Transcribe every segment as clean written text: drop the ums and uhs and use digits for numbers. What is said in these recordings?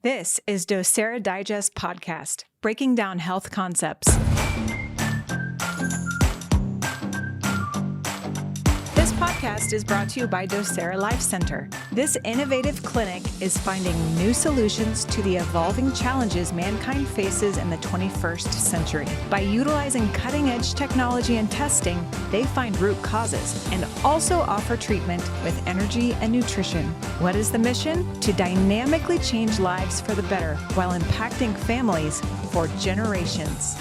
This is Docere Digest Podcast, breaking down health concepts. This podcast is brought to you by Docere Life Center. This innovative clinic is finding new solutions to the evolving challenges mankind faces in the 21st century. By utilizing cutting-edge technology and testing, they find root causes and also offer treatment with energy and nutrition. What is the mission? To dynamically change lives for the better while impacting families for generations.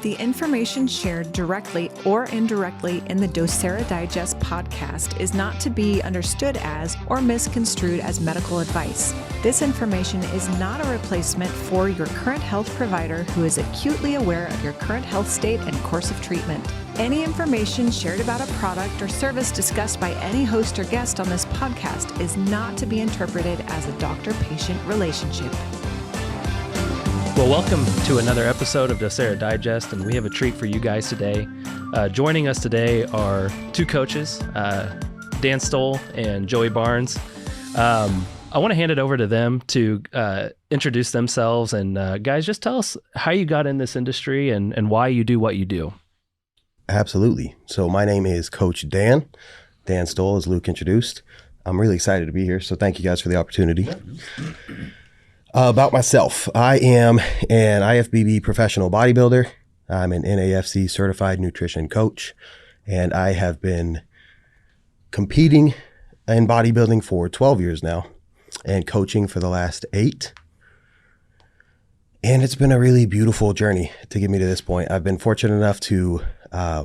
The information shared directly or indirectly in the Docere Digest podcast is not to be understood as or misconstrued as medical advice. This information is not a replacement for your current health provider who is acutely aware of your current health state and course of treatment. Any information shared about a product or service discussed by any host or guest on this podcast is not to be interpreted as a doctor-patient relationship. Well, welcome to another episode of Docere Digest, and we have a treat for you guys today. Joining us today are two coaches, Dan Stoll and Joey Barnes. I want to hand it over to them to introduce themselves, and guys, just tell us how you got in this industry and why you do what you do. Absolutely. So my name is Coach Dan Stoll, as Luke introduced. I'm really excited to be here, so thank you guys for the opportunity. About myself, I am an IFBB professional bodybuilder. I'm an NAFC certified nutrition coach, and I have been competing in bodybuilding for 12 years now and coaching for the last 8. And it's been a really beautiful journey to get me to this point. I've been fortunate enough to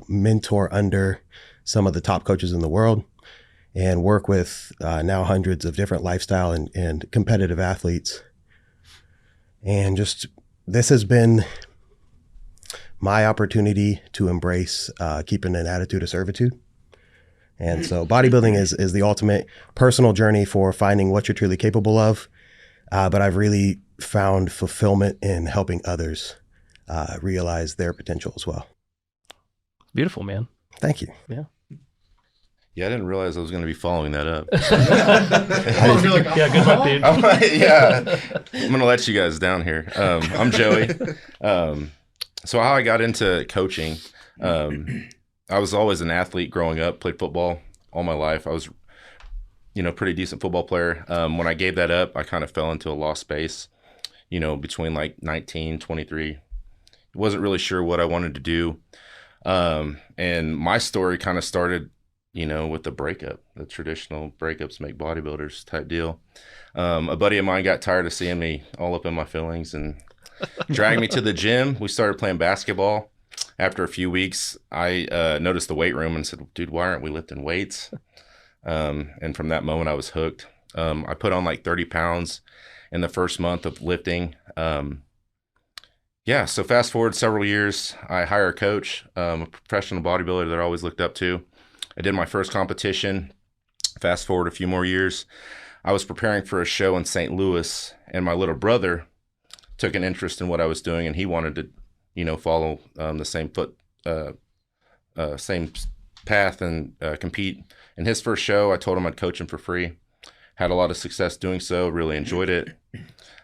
mentor under some of the top coaches in the world and work with now hundreds of different lifestyle and competitive athletes. And just, this has been my opportunity to embrace keeping an attitude of servitude. And so bodybuilding is the ultimate personal journey for finding what you're truly capable of. But I've really found fulfillment in helping others realize their potential as well. Beautiful, man. Thank you. Yeah, I didn't realize I was going to be following that up. Yeah, good luck, dude. I'm going to let you guys down here. I'm Joey. So how I got into coaching, I was always an athlete growing up, played football all my life. I was, pretty decent football player. When I gave that up, I kind of fell into a lost space, between like 19, 23. Wasn't really sure what I wanted to do. And my story kind of started with the breakup, the traditional breakups make bodybuilders type deal. A buddy of mine got tired of seeing me all up in my feelings and dragged me to the gym. We started playing basketball. After a few weeks, I noticed the weight room and said, dude, why aren't we lifting weights? And from that moment, I was hooked. I put on like 30 pounds in the first month of lifting. So fast forward several years, I hire a coach, a professional bodybuilder that I always looked up to. I did my first competition. Fast forward a few more years, I was preparing for a show in St. Louis, and my little brother took an interest in what I was doing, and he wanted to, follow the same path and compete. In his first show, I told him I'd coach him for free. Had a lot of success doing so. Really enjoyed it.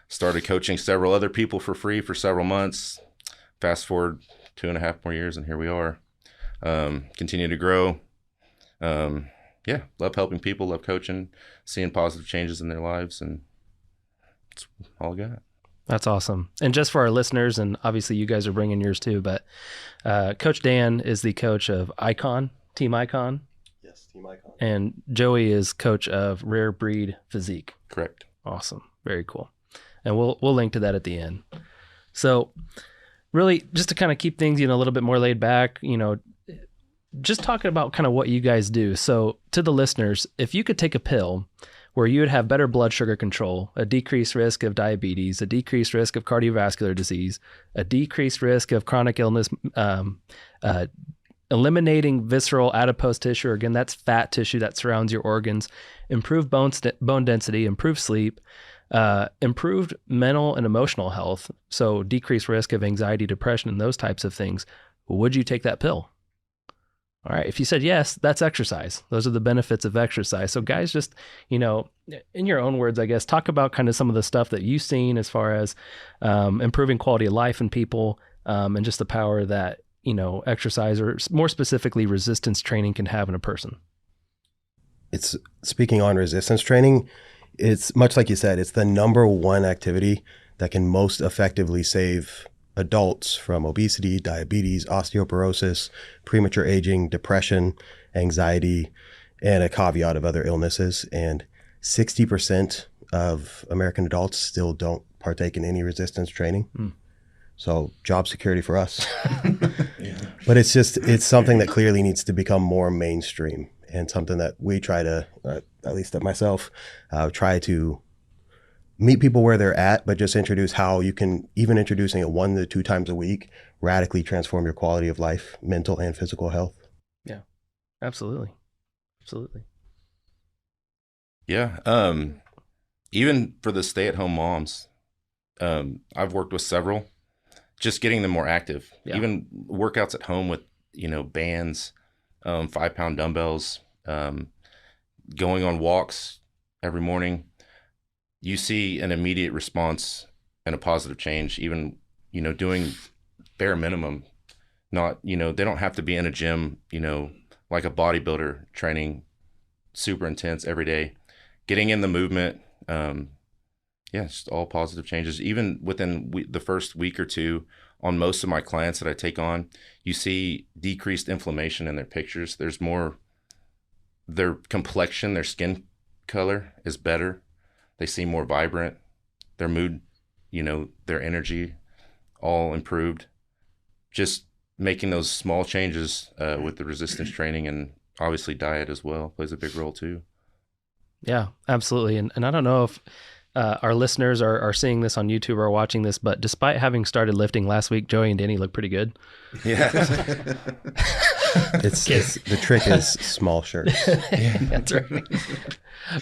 Started coaching several other people for free for several months. Fast forward 2.5 more years, and here we are. Continue to grow. Love helping people, love coaching, seeing positive changes in their lives, and that's all I got. That's awesome. And just for our listeners, and obviously you guys are bringing yours too, but Coach Dan is the coach of Icon, Team Icon. Yes, Team Icon. And Joey is coach of Rare Breed Physique. Correct. Awesome. Very cool. And we'll link to that at the end. So really, just to kind of keep things, a little bit more laid back, just talking about kind of what you guys do. So to the listeners, if you could take a pill where you would have better blood sugar control, a decreased risk of diabetes, a decreased risk of cardiovascular disease, a decreased risk of chronic illness, eliminating visceral adipose tissue, again, that's fat tissue that surrounds your organs, improved bone density, improved sleep, improved mental and emotional health, so decreased risk of anxiety, depression, and those types of things, would you take that pill? All right. If you said yes, that's exercise. Those are the benefits of exercise. So guys, just, in your own words, I guess, talk about kind of some of the stuff that you've seen as far as improving quality of life in people, and just the power that, exercise, or more specifically resistance training, can have in a person. It's speaking on resistance training. It's much like you said, it's the number one activity that can most effectively save adults from obesity, diabetes, osteoporosis, premature aging, depression, anxiety, and a caveat of other illnesses. And 60% of American adults still don't partake in any resistance training. So job security for us. But it's something that clearly needs to become more mainstream, and something that we try to, at least at myself, try to meet people where they're at, but just introduce how you can, even introducing it 1 to 2 times a week, radically transform your quality of life, mental and physical health. Yeah, absolutely. Absolutely. Yeah. Even for the stay-at-home moms, I've worked with several, just getting them more active. Yeah. Even workouts at home with, bands, 5-pound dumbbells, going on walks every morning. You see an immediate response and a positive change, even, doing bare minimum. Not, they don't have to be in a gym, like a bodybuilder training super intense every day. Getting in the movement, just all positive changes. Even within the first week or two, on most of my clients that I take on, you see decreased inflammation in their pictures. There's more, their complexion, their skin color is better. They seem more vibrant, their mood, their energy, all improved. Just making those small changes with the resistance training, and obviously diet as well plays a big role too. Yeah, absolutely. And I don't know if our listeners are seeing this on YouTube or watching this, but despite having started lifting last week, Joey and Danny look pretty good. Yeah. The trick is small shirts. Yeah, that's right.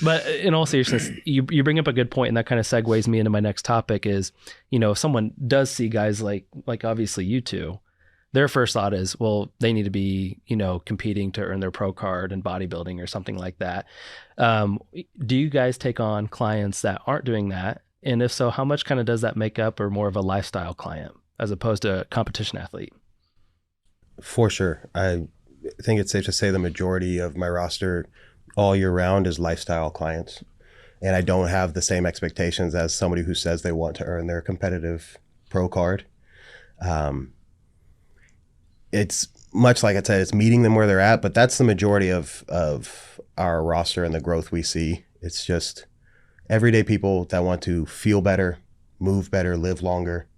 But in all seriousness, you bring up a good point, and that kind of segues me into my next topic is, if someone does see guys like obviously you two, their first thought is, well, they need to be, competing to earn their pro card in bodybuilding or something like that. Do you guys take on clients that aren't doing that? And if so, how much kind of does that make up, or more of a lifestyle client as opposed to a competition athlete? For sure. I think it's safe to say the majority of my roster all year round is lifestyle clients. And I don't have the same expectations as somebody who says they want to earn their competitive pro card. It's much like I said, it's meeting them where they're at, but that's the majority of our roster and the growth we see. It's just everyday people that want to feel better, move better, live longer.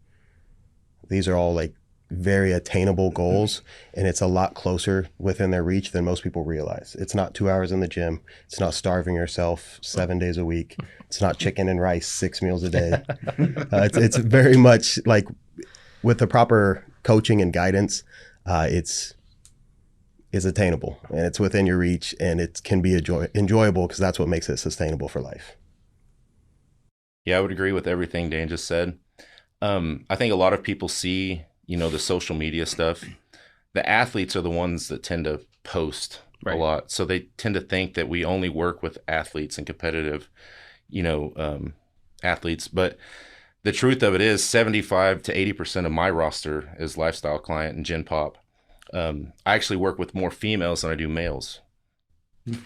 These are all like very attainable goals, and it's a lot closer within their reach than most people realize. It's not 2 hours in the gym. It's not starving yourself 7 days a week. It's not chicken and rice 6 meals a day. It's very much like, with the proper coaching and guidance, it's attainable, and it's within your reach, and it can be enjoyable, because that's what makes it sustainable for life. Yeah, I would agree with everything Dan just said. I think a lot of people see, the social media stuff. The athletes are the ones that tend to post a lot. So they tend to think that we only work with athletes and competitive, athletes. But the truth of it is 75 to 80% of my roster is lifestyle client and Gen Pop. I actually work with more females than I do males.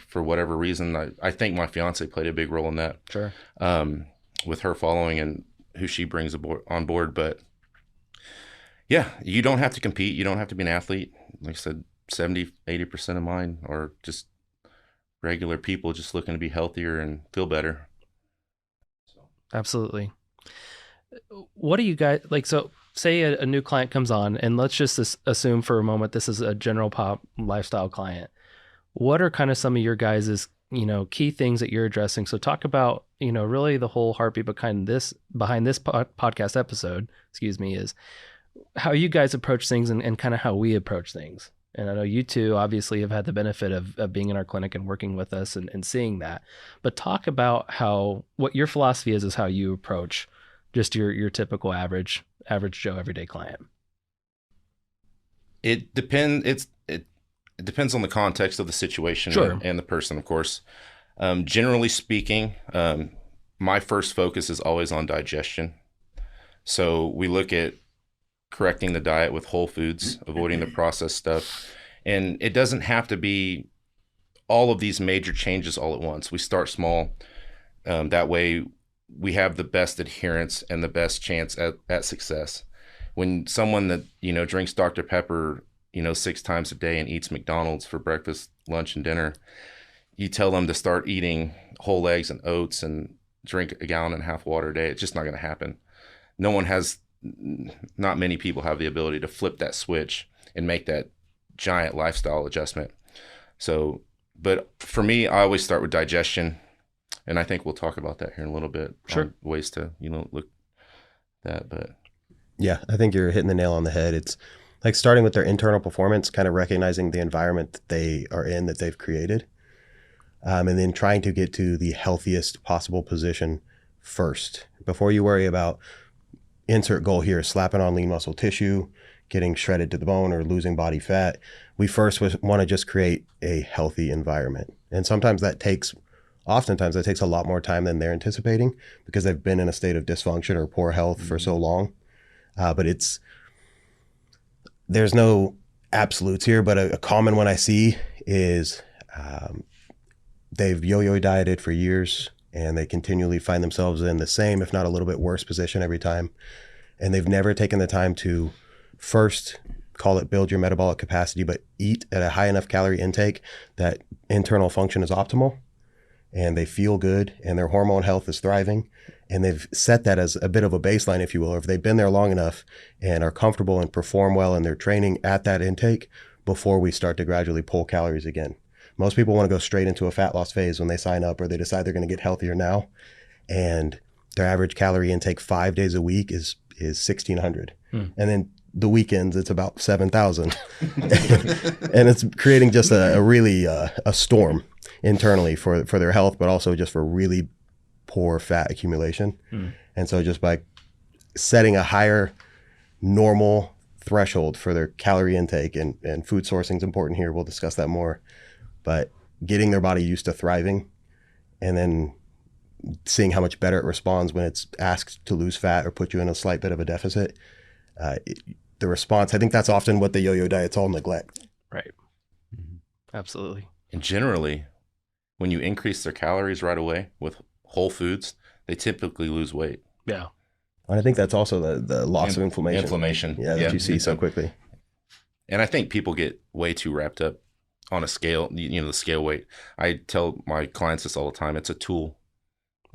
For whatever reason, I think my fiance played a big role in that. Sure. With her following and who she brings on board. But yeah, you don't have to compete. You don't have to be an athlete. Like I said, 70, 80% of mine are just regular people just looking to be healthier and feel better. Absolutely. What do you guys like? So say a new client comes on, and let's just assume for a moment this is a general pop lifestyle client. What are kind of some of your guys' key things that you're addressing? So talk about, really the whole heartbeat behind this podcast episode, is how you guys approach things and kind of how we approach things. And I know you two obviously have had the benefit of being in our clinic and working with us and seeing that, but talk about what your philosophy is how you approach just your typical average Joe everyday client. It depends. it depends on the context of the situation Sure. and the person, of course. Generally speaking, my first focus is always on digestion. So we look at correcting the diet with whole foods, avoiding the processed stuff. And it doesn't have to be all of these major changes all at once. We start small. That way we have the best adherence and the best chance at success. When someone that, drinks Dr. Pepper, 6 times a day and eats McDonald's for breakfast, lunch, and dinner, you tell them to start eating whole eggs and oats and drink 1.5 gallons water a day. It's just not going to happen. Not many people have the ability to flip that switch and make that giant lifestyle adjustment. So, but for me, I always start with digestion, and I think we'll talk about that here in a little bit. Sure. Ways to, look at that, but. Yeah, I think you're hitting the nail on the head. It's like starting with their internal performance, kind of recognizing the environment that they are in, that they've created, and then trying to get to the healthiest possible position first before you worry about insert goal here, slapping on lean muscle tissue, getting shredded to the bone, or losing body fat. We first want to just create a healthy environment. And oftentimes that takes a lot more time than they're anticipating because they've been in a state of dysfunction or poor health for so long. But there's no absolutes here, but a common one I see is they've yo-yo dieted for years and they continually find themselves in the same, if not a little bit worse position every time. And they've never taken the time to first, call it build your metabolic capacity, but eat at a high enough calorie intake that internal function is optimal and they feel good and their hormone health is thriving. And they've set that as a bit of a baseline, if you will, or if they've been there long enough and are comfortable and perform well in their training at that intake before we start to gradually pull calories again. Most people want to go straight into a fat loss phase when they sign up or they decide they're going to get healthier now. And their average calorie intake 5 days a week is 1,600. And then the weekends, it's about 7,000. And it's creating just a really a storm internally for their health, but also just for really poor fat accumulation. And so just by setting a higher normal threshold for their calorie intake, and food sourcing is important here. We'll discuss that more. But getting their body used to thriving and then seeing how much better it responds when it's asked to lose fat or put you in a slight bit of a deficit. The response, I think that's often what the yo-yo diet's all neglect. Right. Absolutely. And generally, when you increase their calories right away with whole foods, they typically lose weight. Yeah. And I think that's also the loss of inflammation. Yeah, that you see so quickly. And I think people get way too wrapped up on a scale, the scale weight. I tell my clients this all the time. It's a tool.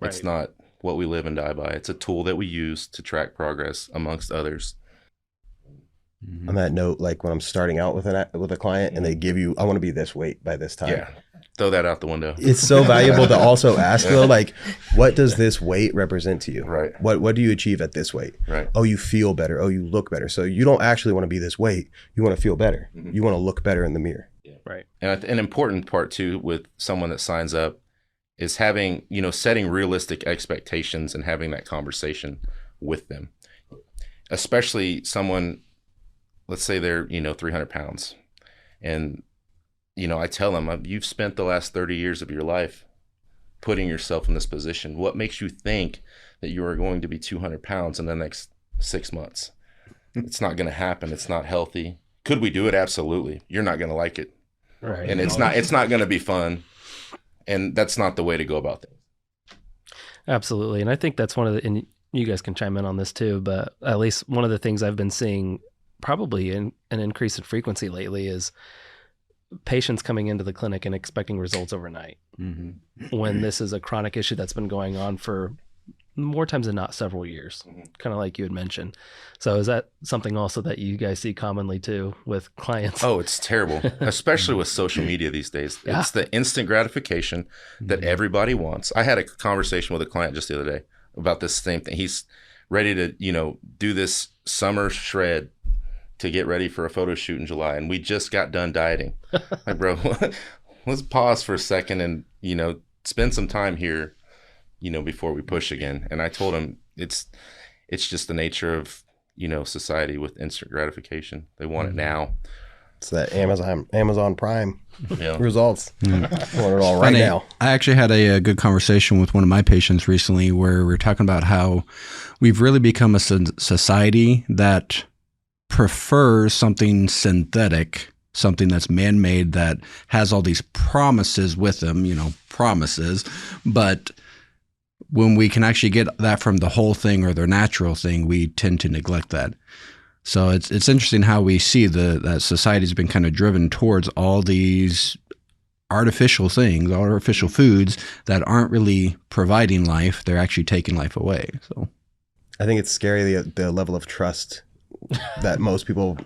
Right. It's not what we live and die by. It's a tool that we use to track progress amongst others. On that note, like when I'm starting out with a client and they give you, I want to be this weight by this time. Yeah. Throw that out the window. It's so valuable to also ask though, like, what does this weight represent to you? Right. What do you achieve at this weight? Right. Oh, you feel better. Oh, you look better. So you don't actually want to be this weight. You want to feel better. You want to look better in the mirror. Yeah. Right. And an important part too with someone that signs up is having, setting realistic expectations and having that conversation with them. Especially someone, let's say they're, 300 pounds. And, I tell them, you've spent the last 30 years of your life putting yourself in this position. What makes you think that you are going to be 200 pounds in the next 6 months? It's not going to happen. It's not healthy. Could we do it? Absolutely. You're not going to like it. Right. And it's not going to be fun. And that's not the way to go about things. Absolutely. And I think that's one of the, and you guys can chime in on this too, but at least one of the things I've been seeing probably in an increase in frequency lately is patients coming into the clinic and expecting results overnight. When this is a chronic issue that's been going on for more times than not several years, kind of like you had mentioned. So is that something also that you guys see commonly too with clients? Oh, it's terrible, especially with social media these days. Yeah. It's the instant gratification that everybody wants. I had a conversation with a client just the other day about this same thing. He's ready to, do this summer shred to get ready for a photo shoot in July. And we just got done dieting. Like, bro, let's pause for a second and, spend some time here, before we push again. And I told him it's just the nature of, society with instant gratification. They want it now. It's that Amazon Prime Yeah. results. Want it all right Funny, now. I actually had a good conversation with one of my patients recently where we were talking about how we've really become a society that prefers something synthetic, something that's man-made, that has all these promises with them, promises. But when we can actually get that from the whole thing or the natural thing, we tend to neglect that. So it's interesting how we see that society's been kind of driven towards all these artificial things, artificial foods that aren't really providing life. They're actually taking life away. So I think it's scary the level of trust that most people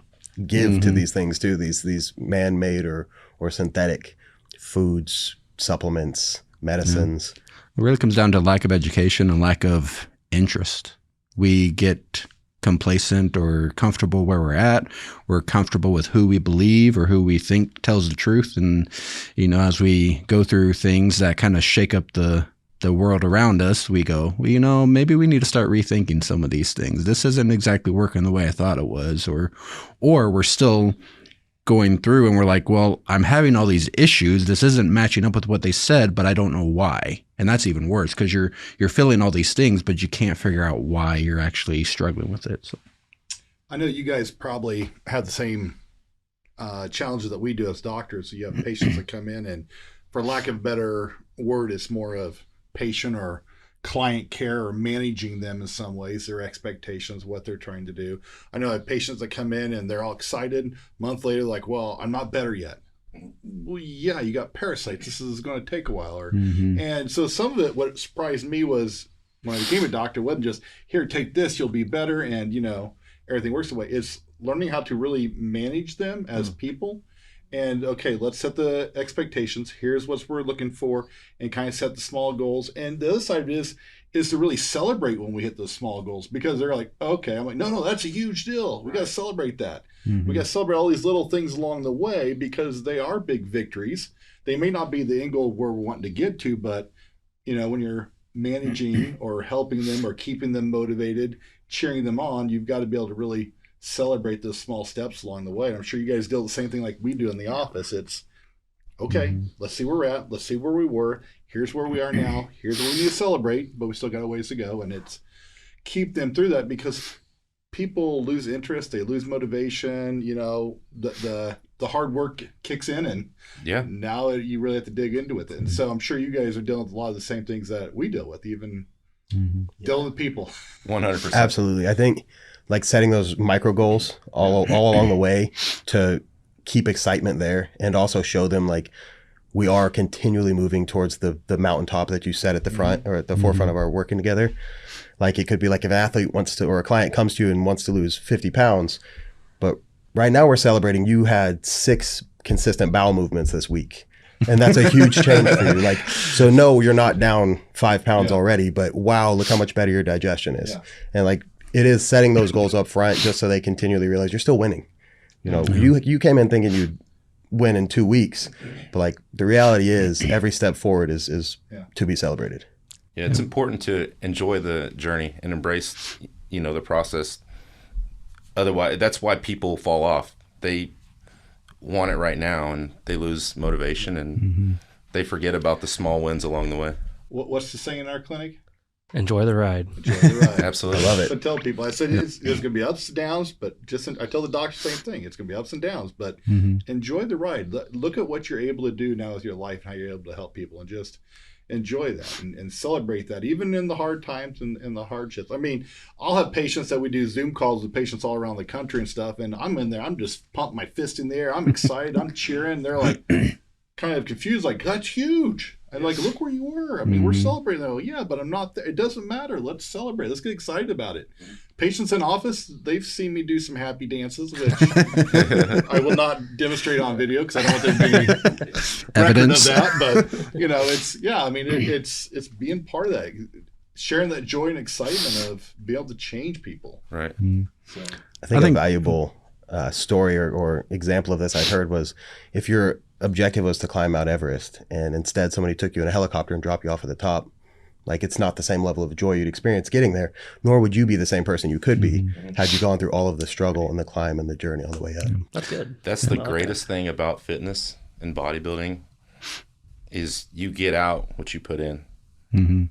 give to these things too. These man-made or synthetic foods, supplements, medicines. It really comes down to lack of education and lack of interest. We get complacent or comfortable where we're at. We're comfortable with who we believe or who we think tells the truth. And, as we go through things that kind of shake up the world around us, we go, well, maybe we need to start rethinking some of these things. This isn't exactly working the way I thought it was, or we're still going through and we're like, well, I'm having all these issues. This isn't matching up with what they said, but I don't know why. And that's even worse because you're feeling all these things, but you can't figure out why you're actually struggling with it. So I know you guys probably have the same challenges that we do as doctors. So you have patients that come in, and for lack of a better word, it's more of patient or client care or managing them in some ways, their expectations, what they're trying to do. I know I have patients that come in and they're all excited. A month later, like, well, I'm not better yet. Well, yeah, you got parasites. This is going to take a while. And so some of it, what surprised me was when I became a doctor, it wasn't just, here, take this, you'll be better, and, everything works the way. It's learning how to really manage them as people. And, okay, let's set the expectations. Here's what we're looking for, and kind of set the small goals. And the other side of it is to really celebrate when we hit those small goals, because they're like, okay, I'm like, no, that's a huge deal. We got to celebrate that. We got to celebrate all these little things along the way because they are big victories. They may not be the end goal where we're wanting to get to, but, when you're managing or helping them or keeping them motivated, cheering them on, you've got to be able to really celebrate those small steps along the way. And I'm sure you guys do the same thing like we do in the office. It's okay, let's see where we're at. Let's see where we were. Here's where we are now. Here's what we need to celebrate, but we still got a ways to go. And it's keep them through that, because people lose interest. They lose motivation. The hard work kicks in, and now you really have to dig into it. And so I'm sure you guys are dealing with a lot of the same things that we deal with, even dealing with people. 100%. Absolutely. I think like setting those micro goals all along the way to keep excitement there, and also show them like we are continually moving towards the mountaintop that you set at the front or at the forefront of our working together. Like it could be like if an athlete wants to, or a client comes to you and wants to lose 50 pounds, but right now we're celebrating you had 6 consistent bowel movements this week. And that's a huge change for you. Like, so no, you're not down 5 pounds already, but wow, look how much better your digestion is. And like, it is setting those goals up front just so they continually realize you're still winning. You came in thinking you'd win in 2 weeks, but like the reality is every step forward is to be celebrated. Yeah, it's important to enjoy the journey and embrace, the process. Otherwise, that's why people fall off. They want it right now, and they lose motivation, and they forget about the small wins along the way. What's the saying in our clinic? Enjoy the ride. Enjoy the ride. Absolutely. I love it. I tell people, I said there's going to be ups and downs, but I tell the doctor the same thing. It's going to be ups and downs, but enjoy the ride. Look at what you're able to do now with your life and how you're able to help people, and just enjoy that and celebrate that, even in the hard times and the hardships. I mean, I'll have patients that we do Zoom calls with patients all around the country and stuff, and I'm in there, I'm just pumping my fist in the air. I'm excited. I'm cheering. They're like kind of confused, like, that's huge. I'm like, look where you were. I mean, we're celebrating. Oh, yeah, but I'm not there. It doesn't matter. Let's celebrate. Let's get excited about it. Patients in office, they've seen me do some happy dances, which I will not demonstrate on video because I don't want there to be evidence of that. But, it's being part of that, sharing that joy and excitement of being able to change people. Right. So I think a valuable story or example of this I've heard was if your objective was to climb Mount Everest and instead somebody took you in a helicopter and dropped you off at the top, Like, it's not the same level of joy you'd experience getting there, nor would you be the same person you could be had you gone through all of the struggle and the climb and the journey on the way up. That's good. That's the greatest thing about fitness and bodybuilding is you get out what you put in.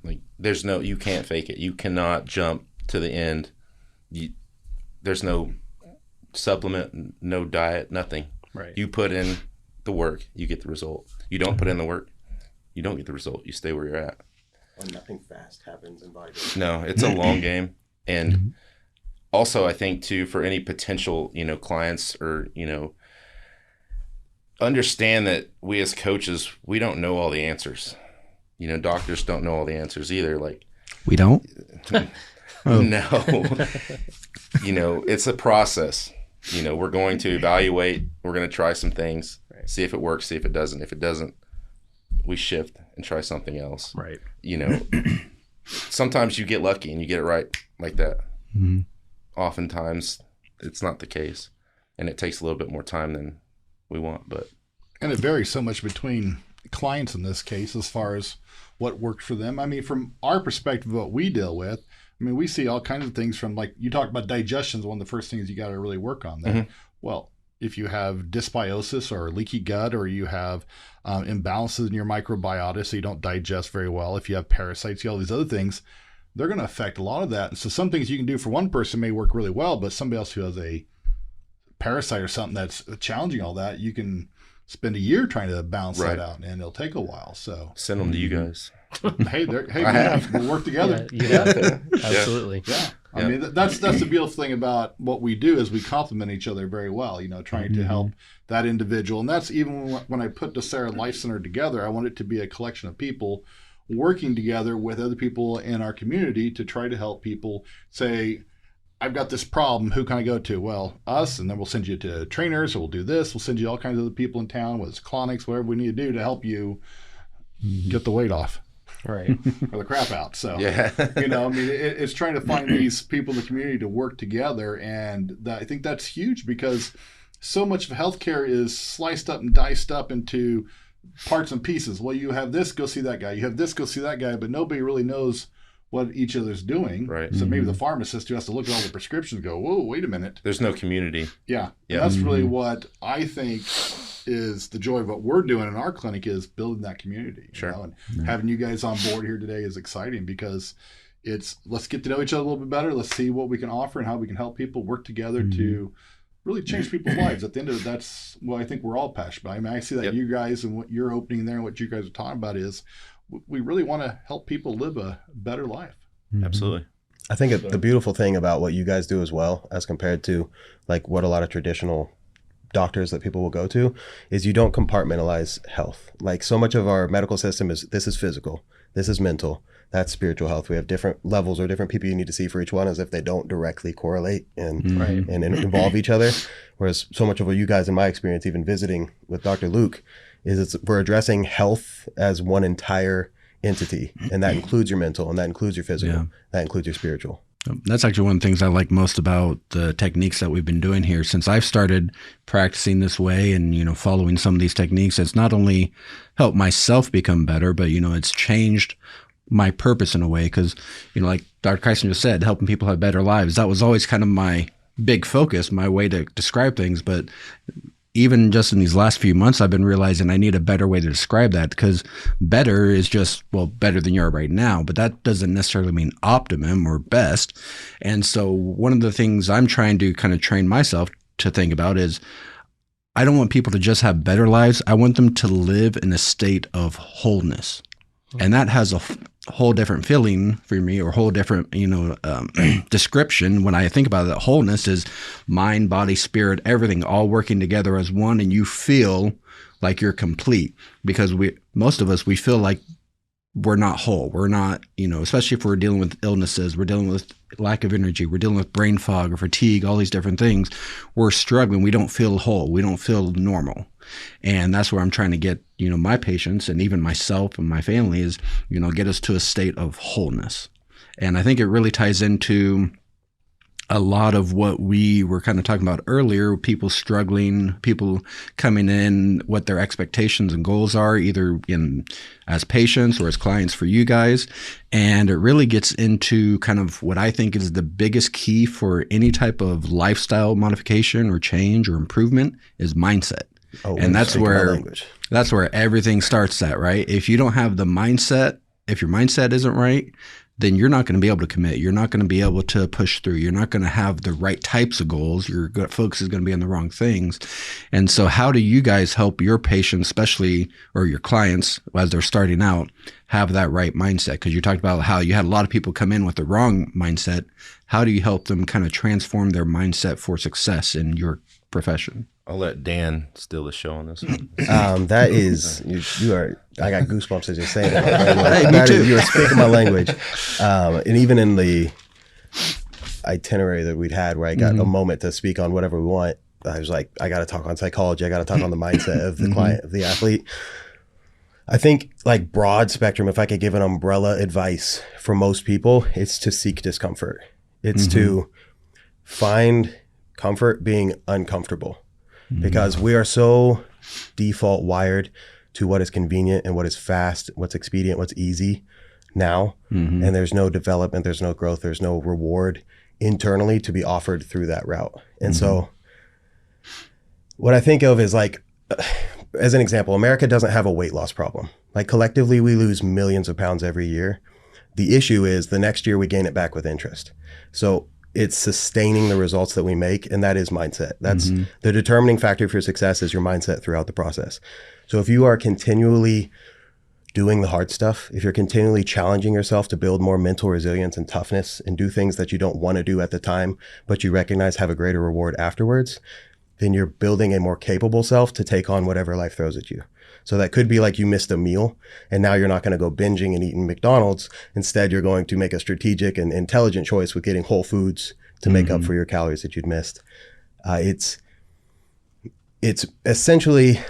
Like, you can't fake it. You cannot jump to the end. There's no supplement, no diet, nothing. Right. You put in the work, you get the result. You don't put in the work, you don't get the result. You stay where you're at. And nothing fast happens in bodybuilding. No, it's a long game. And also, I think too, for any potential, clients or, understand that we as coaches, we don't know all the answers. Doctors don't know all the answers either. Like, We don't? no, it's a process. We're going to evaluate, we're going to try some things, see if it works, see if it doesn't. If it doesn't, we shift and try something else. Right. Sometimes you get lucky and you get it right like that. Oftentimes it's not the case, and it takes a little bit more time than we want, And it varies so much between clients in this case as far as what worked for them. I mean, from our perspective, what we deal with, we see all kinds of things from, like, you talked about digestion is one of the first things you got to really work on there. Well, if you have dysbiosis or leaky gut, or you have imbalances in your microbiota, so you don't digest very well, if you have parasites, all these other things, they're going to affect a lot of that. And so some things you can do for one person may work really well, but somebody else who has a parasite or something that's challenging all that, you can spend a year trying to balance that out, and it'll take a while. So send them to you guys. Hey, we'll work together. Absolutely. Yeah. I mean, that's the beautiful thing about what we do is we complement each other very well, trying to help that individual. And that's even when I put Docere Life Center together, I want it to be a collection of people working together with other people in our community to try to help people say, I've got this problem. Who can I go to? Well, us, and then we'll send you to trainers, or we'll do this. We'll send you all kinds of other people in town, whether it's colonics, whatever we need to do to help you get the weight off. Right. Or the crap out. So, Yeah. it's trying to find these people in the community to work together. And I think that's huge, because so much of healthcare is sliced up and diced up into parts and pieces. Well, you have this, go see that guy. You have this, go see that guy. But nobody really knows what each other's doing. Right. So maybe the pharmacist who has to look at all the prescriptions and go, whoa, wait a minute. There's no community. Yeah. Yeah. And that's really what I think is the joy of what we're doing in our clinic, is building that community. Sure. And having you guys on board here today is exciting, because it's, let's get to know each other a little bit better. Let's see what we can offer and how we can help people work together to really change people's lives. At the end of it, that's what I think we're all passionate about. I see that you guys and what you're opening there and what you guys are talking about is we really want to help people live a better life. Absolutely. I think the beautiful thing about what you guys do as well, as compared to like what a lot of traditional doctors that people will go to, is you don't compartmentalize health. Like, so much of our medical system is, this is physical, this is mental, that's spiritual health. We have different levels or different people you need to see for each one, as if they don't directly correlate and involve each other. Whereas so much of what you guys, in my experience, even visiting with Dr. Luke, is we're addressing health as one entire entity, and that includes your mental, and that includes your physical, that includes your spiritual. That's actually one of the things I like most about the techniques that we've been doing here. Since I've started practicing this way and, following some of these techniques, it's not only helped myself become better, but, it's changed my purpose in a way. Because, like Dr. Kyson just said, helping people have better lives, that was always kind of my big focus, my way to describe things. But even just in these last few months, I've been realizing I need a better way to describe that, because better is just, better than you are right now, but that doesn't necessarily mean optimum or best. And so one of the things I'm trying to kind of train myself to think about is, I don't want people to just have better lives. I want them to live in a state of wholeness. And that has a whole different feeling for me, or whole different, description. When I think about it, that wholeness is mind, body, spirit, everything all working together as one, and you feel like you're complete. Because most of us feel like we're not whole. We're not, especially if we're dealing with illnesses, we're dealing with lack of energy, we're dealing with brain fog or fatigue, all these different things. We're struggling. We don't feel whole. We don't feel normal. And that's where I'm trying to get, my patients and even myself and my family is, get us to a state of wholeness. And I think it really ties into a lot of what we were kind of talking about earlier, people struggling, people coming in, what their expectations and goals are, either in as patients or as clients for you guys. And it really gets into kind of what I think is the biggest key for any type of lifestyle modification or change or improvement is mindset. Oh, and that's where everything starts at, right? If you don't have the mindset, if your mindset isn't right, then you're not going to be able to commit. You're not going to be able to push through. You're not going to have the right types of goals. Your focus is going to be on the wrong things. And so how do you guys help your patients, especially, or your clients as they're starting out, have that right mindset? Because you talked about how you had a lot of people come in with the wrong mindset. How do you help them kind of transform their mindset for success in your profession? I'll let Dan steal the show on this one. That is, you are, I got goosebumps as you're saying it. You are speaking my language. And even in the itinerary that we'd had where I got a moment to speak on whatever we want, I was like, I got to talk on psychology. I got to talk on the mindset of the client, of the athlete. I think like broad spectrum, if I could give an umbrella advice for most people, it's to seek discomfort. It's to find comfort being uncomfortable. Because we are so default wired to what is convenient and what is fast, what's expedient, what's easy now. And there's no development, there's no growth, there's no reward internally to be offered through that route. And so what I think of is like, as an example, America doesn't have a weight loss problem. Like collectively, we lose millions of pounds every year. The issue is the next year we gain it back with interest. So it's sustaining the results that we make, and that is mindset. That's the determining factor for success is your mindset throughout the process. So if you are continually doing the hard stuff, if you're continually challenging yourself to build more mental resilience and toughness and do things that you don't want to do at the time, but you recognize have a greater reward afterwards, then you're building a more capable self to take on whatever life throws at you. So that could be like you missed a meal and now you're not going to go binging and eating McDonald's. Instead, you're going to make a strategic and intelligent choice with getting whole foods to make up for your calories that you'd missed. It's essentially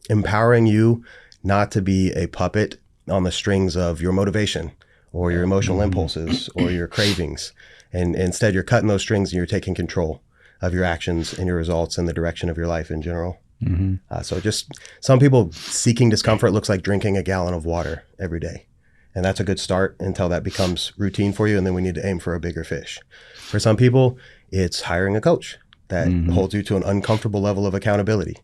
empowering you not to be a puppet on the strings of your motivation or your emotional impulses or your cravings. And instead, you're cutting those strings and you're taking control of your actions and your results and the direction of your life in general. So just some people seeking discomfort looks like drinking a gallon of water every day. And that's a good start until that becomes routine for you. And then we need to aim for a bigger fish. For some people, it's hiring a coach that holds you to an uncomfortable level of accountability.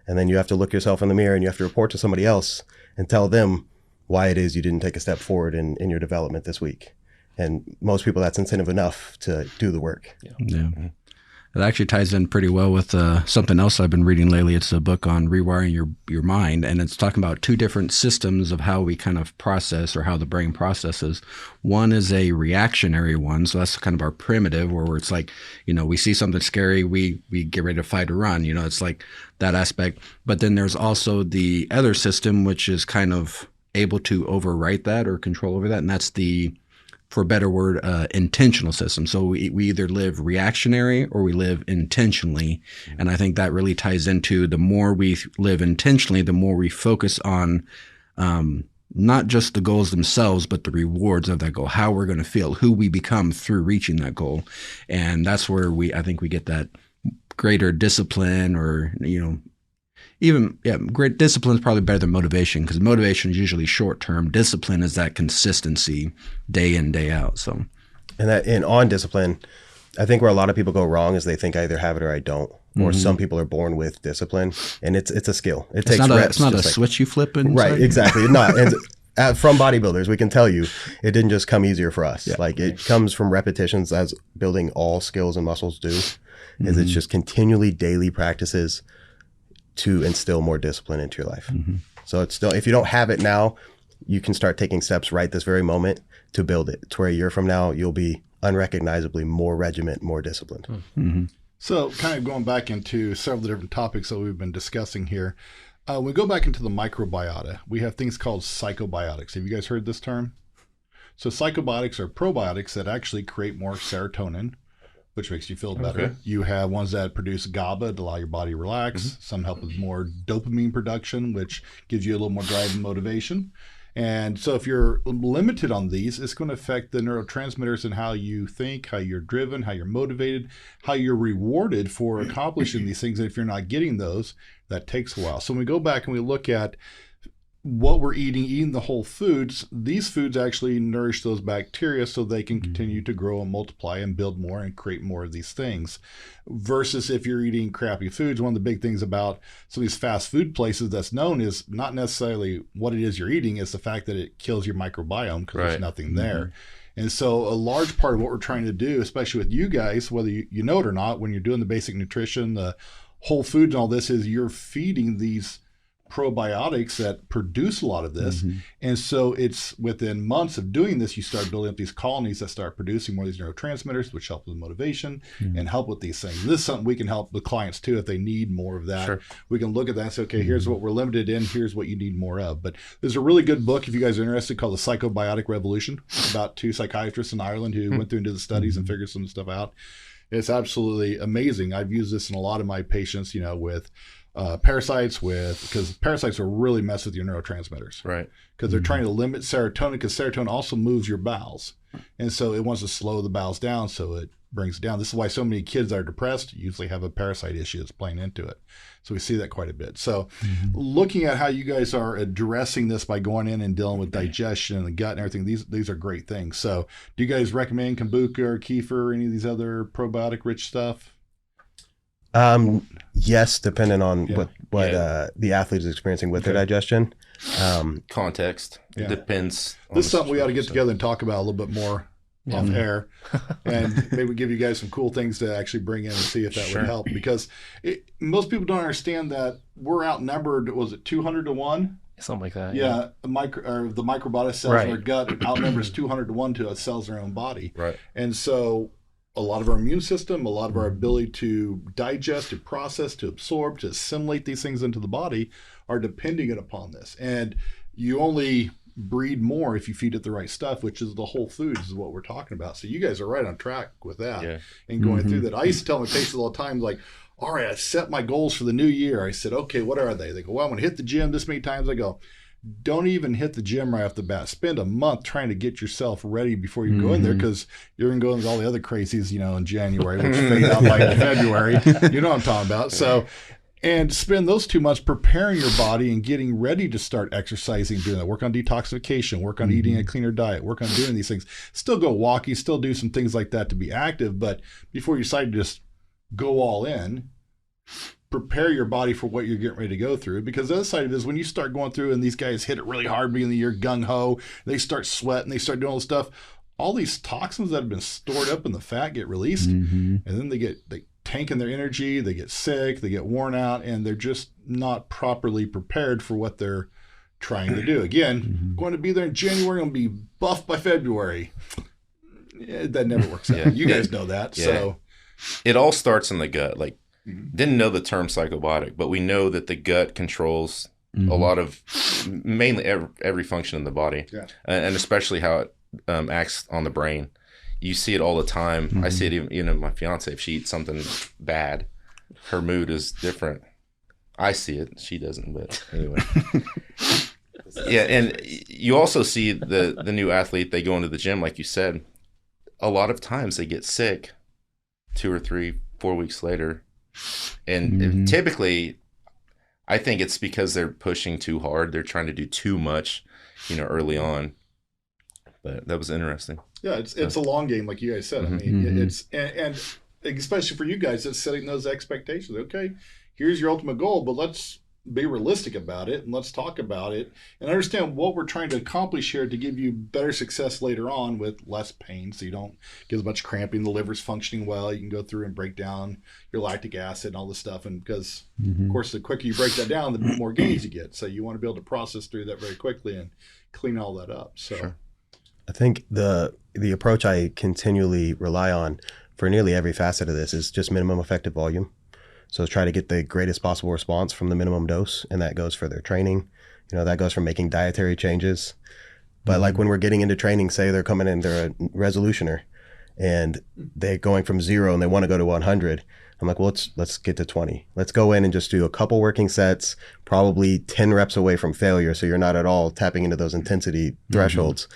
And then you have to look yourself in the mirror and you have to report to somebody else and tell them why it is you didn't take a step forward in your development this week. And most people, that's incentive enough to do the work. Yeah. It actually ties in pretty well with something else I've been reading lately. It's a book on rewiring your mind, and it's talking about two different systems of how we kind of process or how the brain processes. One is a reactionary one, so that's kind of our primitive, where it's like, we see something scary, we get ready to fight or run. It's like that aspect. But then there's also the other system, which is kind of able to overwrite that or control over that, and that's the, for a better word, intentional system. So we either live reactionary or we live intentionally. And I think that really ties into the more we live intentionally, the more we focus on not just the goals themselves, but the rewards of that goal, how we're going to feel, who we become through reaching that goal. And that's where I think we get that greater discipline or, great discipline is probably better than motivation, because motivation is usually short term. Discipline is that consistency day in, day out. So, and on discipline, I think where a lot of people go wrong is they think I either have it or I don't. Or some people are born with discipline, and it's a skill. It takes reps. It's not a switch you flip in. Right, exactly. Not. And from bodybuilders, we can tell you it didn't just come easier for us. Yeah. Like it comes from repetitions, as building all skills and muscles do. Is it's just continually daily practices to instill more discipline into your life. So it's still, if you don't have it now, you can start taking steps right this very moment to build it to where a year from now, you'll be unrecognizably more regiment, more disciplined. So kind of going back into several different topics that we've been discussing here, we go back into the microbiota. We have things called psychobiotics. Have you guys heard this term? So psychobiotics are probiotics that actually create more serotonin, which makes you feel better. Okay. You have ones that produce GABA to allow your body to relax. Some help with more dopamine production, which gives you a little more drive and motivation. And so if you're limited on these, it's going to affect the neurotransmitters and how you think, how you're driven, how you're motivated, how you're rewarded for accomplishing these things. And if you're not getting those, that takes a while. So when we go back and we look at what we're eating the whole foods, these foods actually nourish those bacteria so they can continue to grow and multiply and build more and create more of these things. Versus if you're eating crappy foods, one of the big things about some of these fast food places that's known is not necessarily what it is you're eating, it's the fact that it kills your microbiome because there's nothing there. And so a large part of what we're trying to do, especially with you guys, whether you know it or not, when you're doing the basic nutrition, the whole foods and all this, is you're feeding these probiotics that produce a lot of this. And so it's within months of doing this, you start building up these colonies that start producing more of these neurotransmitters, which help with motivation and help with these things. This is something we can help the clients too if they need more of that. We can look at that and say, okay, here's what we're limited in, here's what you need more of. But there's a really good book if you guys are interested called The Psychobiotic Revolution. It's about two psychiatrists in Ireland who went through and did the studies and figured some stuff out. It's absolutely amazing. I've used this in a lot of my patients, you know, with parasites, because parasites will really mess with your neurotransmitters, right? Because they're trying to limit serotonin, because serotonin also moves your bowels, and so it wants to slow the bowels down, so it brings it down. This is why so many kids that are depressed usually have a parasite issue that's playing into it. So we see that quite a bit. So looking at how you guys are addressing this by going in and dealing with digestion and the gut and everything, these are great things. So do you guys recommend kombucha or kefir or any of these other probiotic rich stuff? Yes, depending on what the athlete is experiencing with their digestion. Context. It depends. This is something we ought to get together and talk about a little bit more off air, and maybe give you guys some cool things to actually bring in and see if that would help, because most people don't understand that we're outnumbered. Was it 200 to 1? Something like that. Yeah, the microbiota cells in our gut outnumbers 200 to 1 to cells in our own body. Right. And so a lot of our immune system, a lot of our ability to digest, to process, to absorb, to assimilate these things into the body are depending upon this. And you only breed more if you feed it the right stuff, which is the whole foods is what we're talking about. So you guys are right on track with that and going through that. I used to tell my patients all the time, like, all right, I set my goals for the new year. I said, okay, what are they? They go, well, I'm going to hit the gym this many times. I go, don't even hit the gym right off the bat. Spend a month trying to get yourself ready before you go in there, because you're going to go into all the other crazies, you know, in January, which fade out like in February. You know what I'm talking about. So, and spend those 2 months preparing your body and getting ready to start exercising, doing that. Work on detoxification, work on eating a cleaner diet, work on doing these things. Still go walking, still do some things like that to be active. But before you decide to just go all in, prepare your body for what you're getting ready to go through. Because the other side of it is when you start going through and these guys hit it really hard beginning of the year, gung-ho, they start sweating, they start doing all this stuff, all these toxins that have been stored up in the fat get released, and then they tank in their energy, they get sick, they get worn out, and they're just not properly prepared for what they're trying to do. Again, going to be there in January and be buffed by February. That never works out. You guys know that. So it all starts in the gut. Like, didn't know the term psychobiotic, but we know that the gut controls a lot of, mainly every function in the body, and especially how it acts on the brain. You see it all the time. I see it even, you know, my fiance, if she eats something bad, her mood is different. I see it. She doesn't, but anyway. And you also see the new athlete, they go into the gym, like you said, a lot of times they get sick 2 or 3, 4 weeks later. And typically, I think it's because they're pushing too hard. They're trying to do too much, you know, early on. But that was interesting. Yeah, it's a long game, like you guys said. I mean, it's and especially for you guys, it's setting those expectations. Okay, here's your ultimate goal, but let's be realistic about it and let's talk about it and understand what we're trying to accomplish here to give you better success later on with less pain, so you don't get as much cramping, the liver's functioning well, you can go through and break down your lactic acid and all this stuff. And because of course the quicker you break that down, the more gains you get, so you want to be able to process through that very quickly and clean all that up. So I think the approach I continually rely on for nearly every facet of this is just minimum effective volume. So try to get the greatest possible response from the minimum dose, and that goes for their training. You know, that goes for making dietary changes. But like when we're getting into training, say they're coming in, they're a resolutioner, and they're going from 0 and they want to go to 100. I'm like, well, let's get to 20. Let's go in and just do a couple working sets, probably 10 reps away from failure, so you're not at all tapping into those intensity thresholds.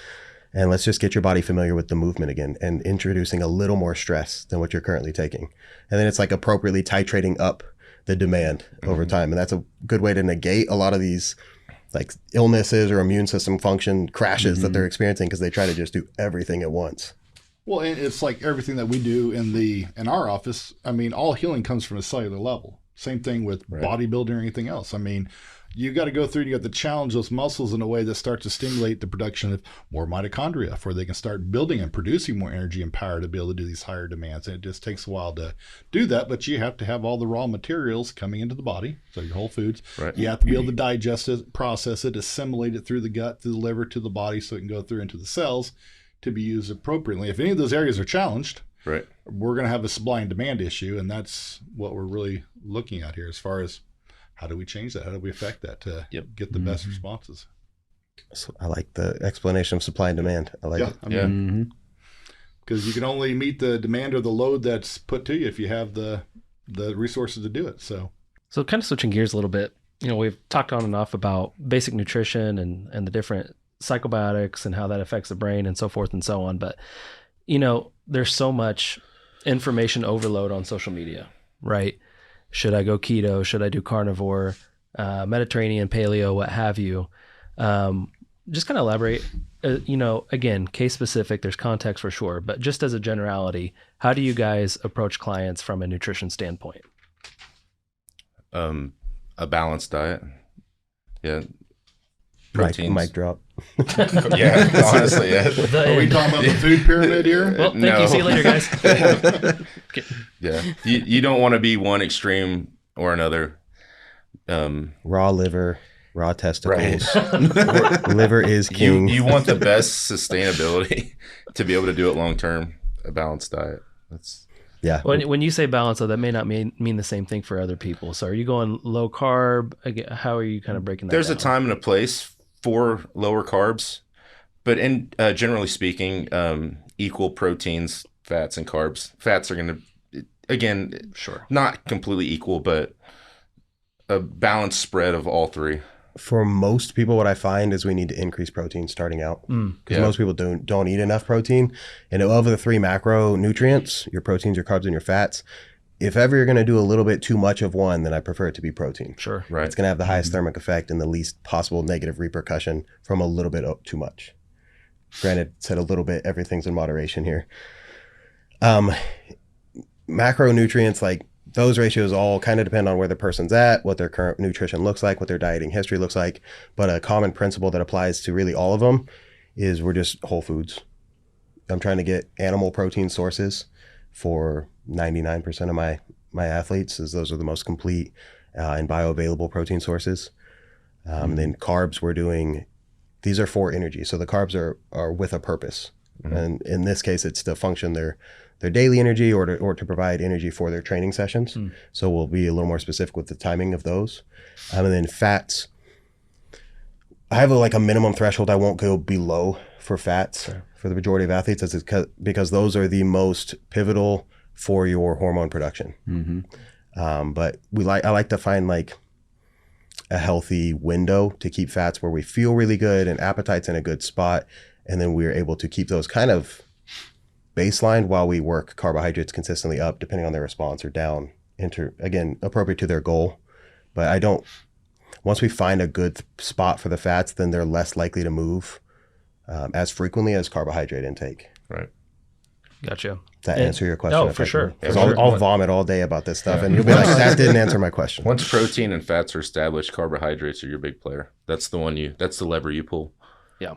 And let's just get your body familiar with the movement again and introducing a little more stress than what you're currently taking. And then it's like appropriately titrating up the demand over time. And that's a good way to negate a lot of these like illnesses or immune system function crashes that they're experiencing, because they try to just do everything at once. Well, and it's like everything that we do in our office. I mean, all healing comes from a cellular level. Same thing with bodybuilding or anything else. I mean, you got to go through and you got to challenge those muscles in a way that starts to stimulate the production of more mitochondria, where they can start building and producing more energy and power to be able to do these higher demands. And it just takes a while to do that, but you have to have all the raw materials coming into the body, so your whole foods. Right. You have to be able to digest it, process it, assimilate it through the gut, through the liver, to the body, so it can go through into the cells to be used appropriately. If any of those areas are challenged, we're going to have a supply and demand issue, and that's what we're really looking at here as far as how do we change that? How do we affect that to get the best responses? So I like the explanation of supply and demand. I like it. I mean, because you can only meet the demand or the load that's put to you if you have the resources to do it. So kind of switching gears a little bit, we've talked on and off about basic nutrition and the different psychobiotics and how that affects the brain and so forth and so on. But, there's so much information overload on social media, right? Should I go keto? Should I do carnivore, Mediterranean, paleo, what have you? Just kind of elaborate, again, case specific, there's context for sure, but just as a generality, how do you guys approach clients from a nutrition standpoint? A balanced diet. Yeah. Proteins. Mic drop. Yeah, honestly, yeah. Are we talking about the food pyramid here? Well, thank you. See you later, guys. Yeah. You don't want to be one extreme or another. Raw liver, raw testicles. Liver is king. You want the best sustainability to be able to do it long term. A balanced diet. That's When you say balance, though, that may not mean the same thing for other people. So are you going low carb? How are you kind of breaking that There's down? a time and a place for lower carbs, but generally speaking, equal proteins, fats, and carbs. Fats are going to, again, not completely equal, but a balanced spread of all three. For most people, what I find is we need to increase protein starting out, because most people don't eat enough protein. And of the 3 macronutrients, your proteins, your carbs, and your fats, if ever you're going to do a little bit too much of one, then I prefer it to be protein. Sure. Right. It's going to have the highest thermic effect and the least possible negative repercussion from a little bit too much. Granted, said a little bit, everything's in moderation here. Macronutrients, like those ratios all kind of depend on where the person's at, what their current nutrition looks like, what their dieting history looks like. But a common principle that applies to really all of them is we're just whole foods. I'm trying to get animal protein sources for 99% of my athletes, as those are the most complete and bioavailable protein sources. Then carbs, we're doing, these are for energy. So the carbs are with a purpose. And in this case, it's to function their daily energy or to provide energy for their training sessions. So we'll be a little more specific with the timing of those. And then fats, I have a minimum threshold I won't go below for fats for the majority of athletes, because those are the most pivotal for your hormone production. But I like to find like a healthy window to keep fats where we feel really good and appetite's in a good spot, and then we're able to keep those kind of baseline while we work carbohydrates consistently up, depending on their response, or down, again, appropriate to their goal. But once we find a good spot for the fats, then they're less likely to move as frequently as carbohydrate intake. Right. Gotcha. Does that answer your question? Oh, for sure. Because I'll vomit all day about this stuff, and you'll be like, that didn't answer my question. Once protein and fats are established, carbohydrates are your big player. That's the lever you pull. Yeah.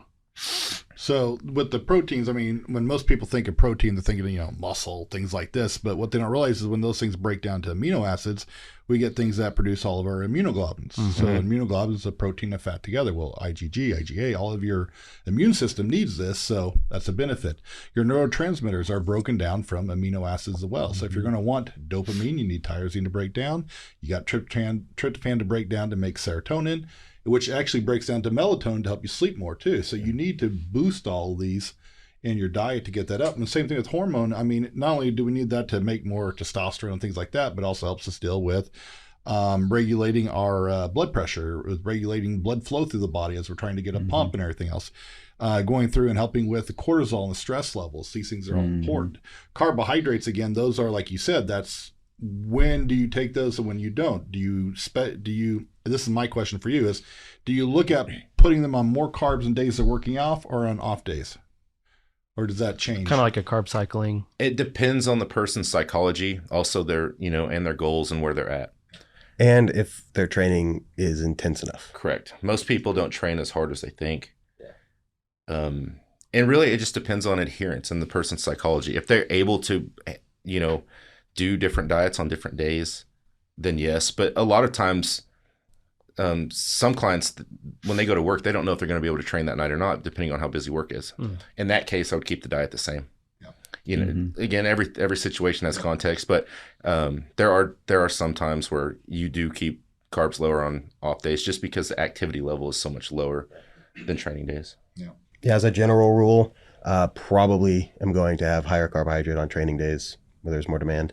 So with the proteins, I mean, when most people think of protein, they're thinking, muscle, things like this. But what they don't realize is when those things break down to amino acids, we get things that produce all of our immunoglobulins. So immunoglobulins is a protein and fat together. Well, IgG, IgA, all of your immune system needs this. So that's a benefit. Your neurotransmitters are broken down from amino acids as well. So if you're going to want dopamine, you need tyrosine to break down. You got tryptophan to break down to make serotonin, which actually breaks down to melatonin to help you sleep more too. So you need to boost all of these in your diet to get that up. And the same thing with hormone. I mean, not only do we need that to make more testosterone and things like that, but also helps us deal with regulating our blood pressure, with regulating blood flow through the body as we're trying to get a pump and everything else. Going through and helping with the cortisol and the stress levels. These things are all important. Carbohydrates, again, those are, like you said, that's when do you take those and when you don't? This is my question for you, is do you look at putting them on more carbs on days they're working off or on off days? Or does that change? Kind of like a carb cycling. It depends on the person's psychology, also their, and their goals and where they're at. And if their training is intense enough. Correct. Most people don't train as hard as they think. And really, it just depends on adherence and the person's psychology. If they're able to, do different diets on different days, then yes. But a lot of times, some clients, when they go to work, they don't know if they're going to be able to train that night or not, depending on how busy work is. In that case, I would keep the diet the same. Again, every situation has context, but there are some times where you do keep carbs lower on off days just because the activity level is so much lower than training days. Yeah, as a general rule, probably am going to have higher carbohydrate on training days where there's more demand.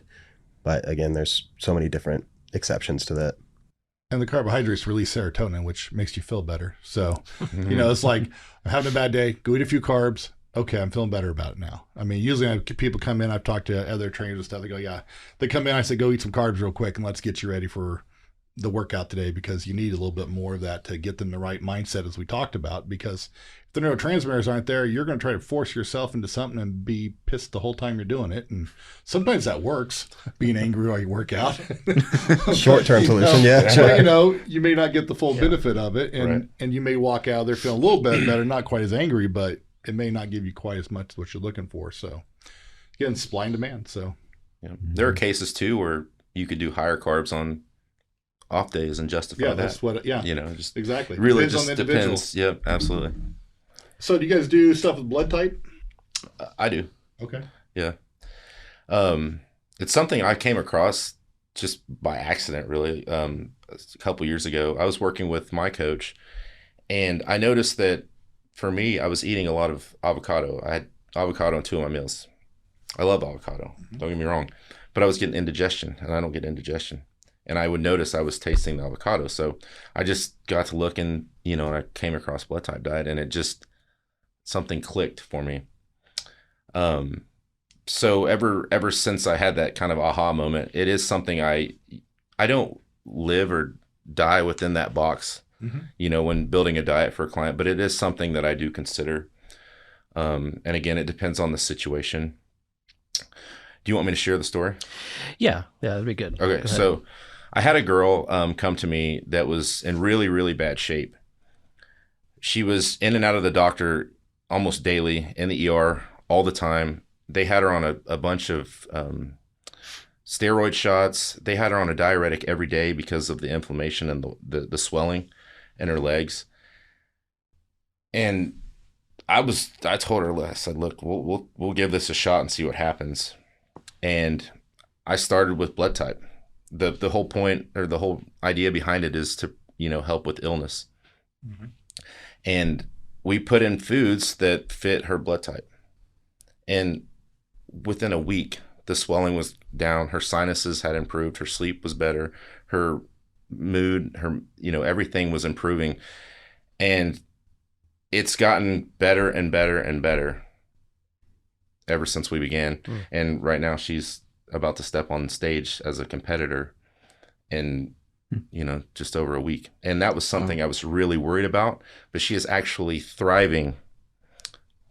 But again, there's so many different exceptions to that. And the carbohydrates release serotonin, which makes you feel better. So, it's like, I'm having a bad day, go eat a few carbs. Okay, I'm feeling better about it now. I mean, usually people come in, I've talked to other trainers and stuff, they go, yeah. They come in, I say, go eat some carbs real quick and let's get you ready for the workout today, because you need a little bit more of that to get them the right mindset, as we talked about. Because if the neurotransmitters aren't there, you're going to try to force yourself into something and be pissed the whole time you're doing it. And sometimes that works, being angry while you work out. Short-term solution, yeah. But, you may not get the full benefit of it, and you may walk out there feeling a little bit better, not quite as angry, but it may not give you quite as much as what you're looking for. So, again, supply and demand. So, there are cases too where you could do higher carbs on off days and justify that. That's what. Just exactly. Really Depends just on the individual. depends. Yep, absolutely. So, do you guys do stuff with blood type? I do. Okay. Yeah. It's something I came across just by accident, really. A couple years ago, I was working with my coach, and I noticed that for me, I was eating a lot of avocado. I had avocado in 2 of my meals. I love avocado. Don't get me wrong, but I was getting indigestion, and I don't get indigestion. And I would notice I was tasting the avocado. So I just got to looking, and I came across blood type diet, and it just, something clicked for me. So ever since I had that kind of aha moment, it is something I don't live or die within that box, when building a diet for a client, but it is something that I do consider. And again, it depends on the situation. Do you want me to share the story? Yeah, that'd be good. Okay, so I had a girl come to me that was in really, really bad shape. She was in and out of the doctor almost daily, in the ER all the time. They had her on a bunch of steroid shots. They had her on a diuretic every day because of the inflammation and the swelling in her legs. And I told her, I said, look, we'll give this a shot and see what happens. And I started with blood type. The whole point, or the whole idea behind it, is to, help with illness. And we put in foods that fit her blood type. And within a week, the swelling was down. Her sinuses had improved. Her sleep was better. Her mood, everything was improving. And it's gotten better and better and better ever since we began. And right now she's about to step on stage as a competitor in, just over a week. And that was something I was really worried about, but she is actually thriving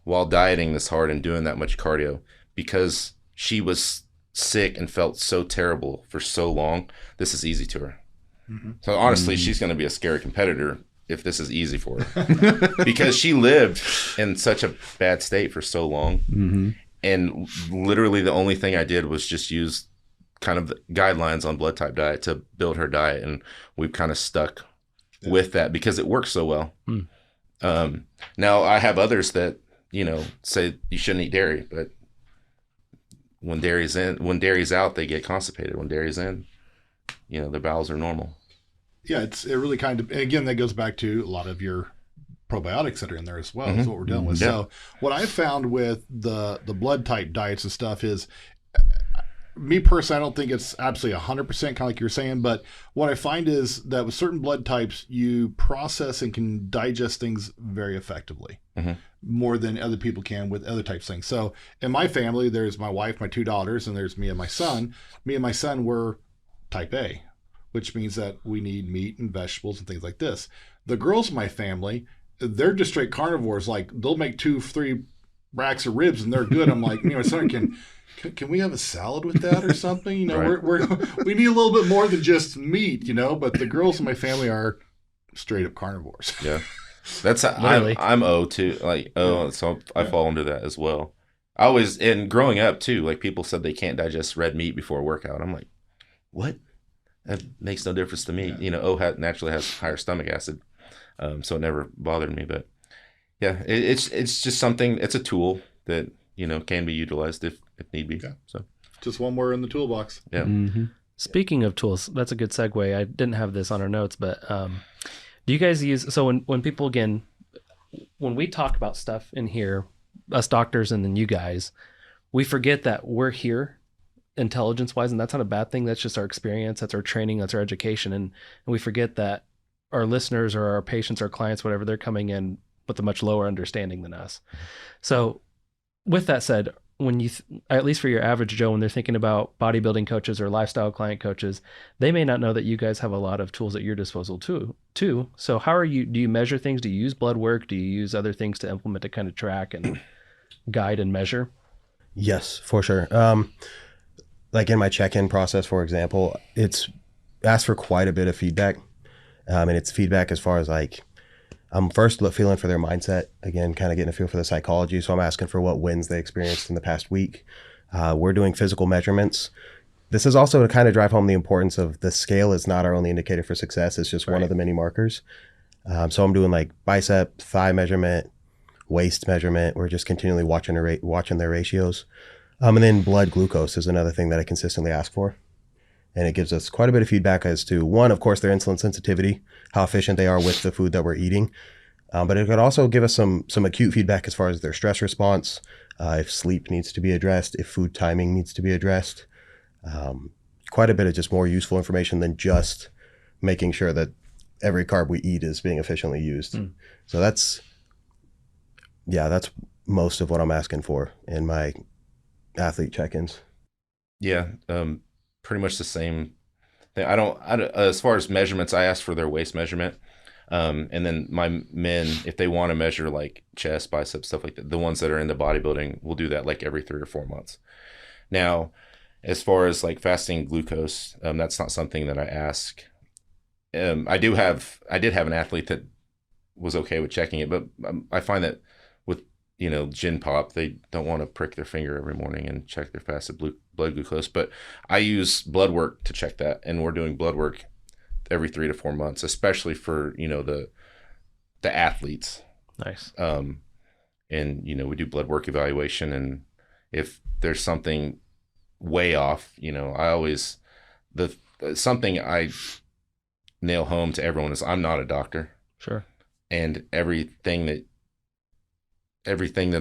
while dieting this hard and doing that much cardio, because she was sick and felt so terrible for so long. This is easy to her. So honestly, she's going to be a scary competitor if this is easy for her, because she lived in such a bad state for so long. And literally the only thing I did was just use kind of the guidelines on blood type diet to build her diet. And we've kind of stuck with that because it works so well. Now I have others that, say you shouldn't eat dairy, but when dairy's out, they get constipated. When dairy's in, their bowels are normal. Yeah, it really kind of, and again, that goes back to a lot of your probiotics that are in there as well. Is what we're dealing with. Yeah. So what I found with the blood type diets and stuff is, me personally, I don't think it's absolutely 100% kind of like you're saying, but what I find is that with certain blood types, you process and can digest things very effectively, more than other people can with other types of things. So in my family, there's my wife, my 2 daughters, and there's me and my son. Me and my son were type A, which means that we need meat and vegetables and things like this. The girls in my family, they're just straight carnivores. Like, they'll make 2-3 racks of ribs and they're good. I'm like, my son can we have a salad with that or something? Right. We need a little bit more than just meat, but the girls in my family are straight up carnivores. Yeah. That's I'm O too. Like, so I fall into that as well. I always, and growing up too, like, people said they can't digest red meat before a workout. I'm like, what? That makes no difference to me. Yeah. O naturally has higher stomach acid. So it never bothered me, but yeah, it's just something, it's a tool that, can be utilized if need be. Yeah. So Just one more in the toolbox. yeah. Mm-hmm. Speaking of tools, that's a good segue. I didn't have this on our notes, but do you guys use, so when people, again, when we talk about stuff in here, us doctors and then you guys, we forget that we're here intelligence-wise, and that's not a bad thing. That's just our experience. That's our training. That's our education. And we forget that our listeners or our patients, our clients, whatever, they're coming in with a much lower understanding than us. So with that said, when you, at least for your average Joe, when they're thinking about bodybuilding coaches or lifestyle client coaches, they may not know that you guys have a lot of tools at your disposal too. So how do you measure things? Do you use blood work? Do you use other things to implement to kind of track and guide and measure? Yes, for sure. Like in my check-in process, for example, it's asked for quite a bit of feedback. And it's feedback as far as like, I'm first feeling for their mindset, again, kind of getting a feel for the psychology. So I'm asking for what wins they experienced in the past week. We're doing physical measurements. This is also to kind of drive home the importance of the scale is not our only indicator for success. It's just one of the many markers. So I'm doing like bicep, thigh measurement, waist measurement. We're just continually watching their ratios. And then blood glucose is another thing that I consistently ask for. And it gives us quite a bit of feedback as to, one, of course, their insulin sensitivity, how efficient they are with the food that we're eating. But it could also give us some acute feedback as far as their stress response, if sleep needs to be addressed, if food timing needs to be addressed. Quite a bit of just more useful information than just making sure that every carb we eat is being efficiently used. So that's most of what I'm asking for in my athlete check-ins. Yeah. Pretty much the same thing. I don't, as far as measurements, I ask for their waist measurement. And then my men, if they want to measure like chest, biceps, stuff like that, the ones that are into bodybuilding, we'll do that like every 3 or 4 months. Now, as far as like fasting glucose, that's not something that I ask. I did have an athlete that was okay with checking it, but I find that with, gin pop, they don't want to prick their finger every morning and check their fasted blood glucose. But I use blood work to check that, and we're doing blood work every 3 to 4 months, especially for the athletes. Nice. And we do blood work evaluation, and if there's something way off, I always something I nail home to everyone is I'm not a doctor. Sure. And everything that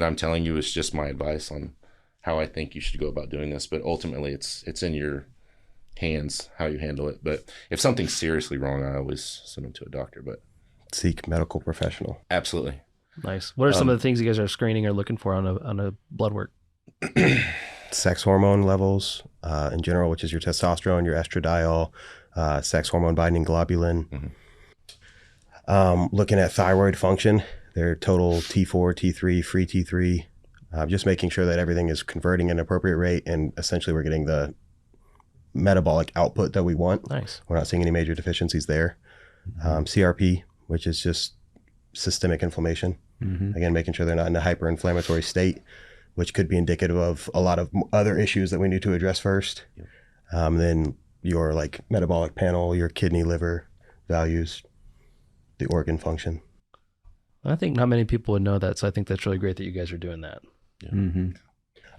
I'm telling you is just my advice on how I think you should go about doing this. But ultimately, it's in your hands how you handle it. But if something's seriously wrong, I always send them to a doctor. But Seek medical professional. Absolutely. Nice. What are some of the things you guys are screening or looking for on a blood work? Sex hormone levels in general, which is your testosterone, your estradiol, sex hormone binding globulin. Looking at thyroid function, their total T4, T3, free T3, just making sure that everything is converting at an appropriate rate, and essentially we're getting the metabolic output that we want. Nice. We're not seeing any major deficiencies there. CRP, which is just systemic inflammation. Again, making sure they're not in a hyperinflammatory state, which could be indicative of a lot of other issues that we need to address first. Then your like metabolic panel, your kidney, liver values, the organ function. I think not many people would know that, so I think that's really great that you guys are doing that. Yeah.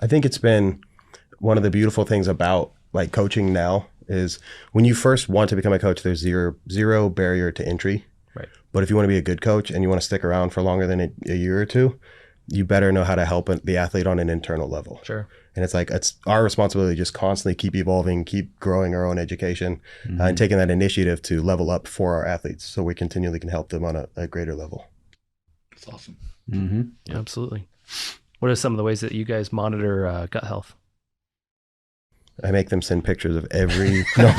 I think it's been one of the beautiful things about like coaching now is when you first want to become a coach, there's zero barrier to entry. Right. But if you want to be a good coach and you want to stick around for longer than a year or two, you better know how to help the athlete on an internal level. Sure. And it's our responsibility to just constantly keep evolving, keep growing our own education, and taking that initiative to level up for our athletes so we continually can help them on a greater level. That's awesome. Yeah. Absolutely. What are some of the ways that you guys monitor gut health? I make them send pictures of every. No.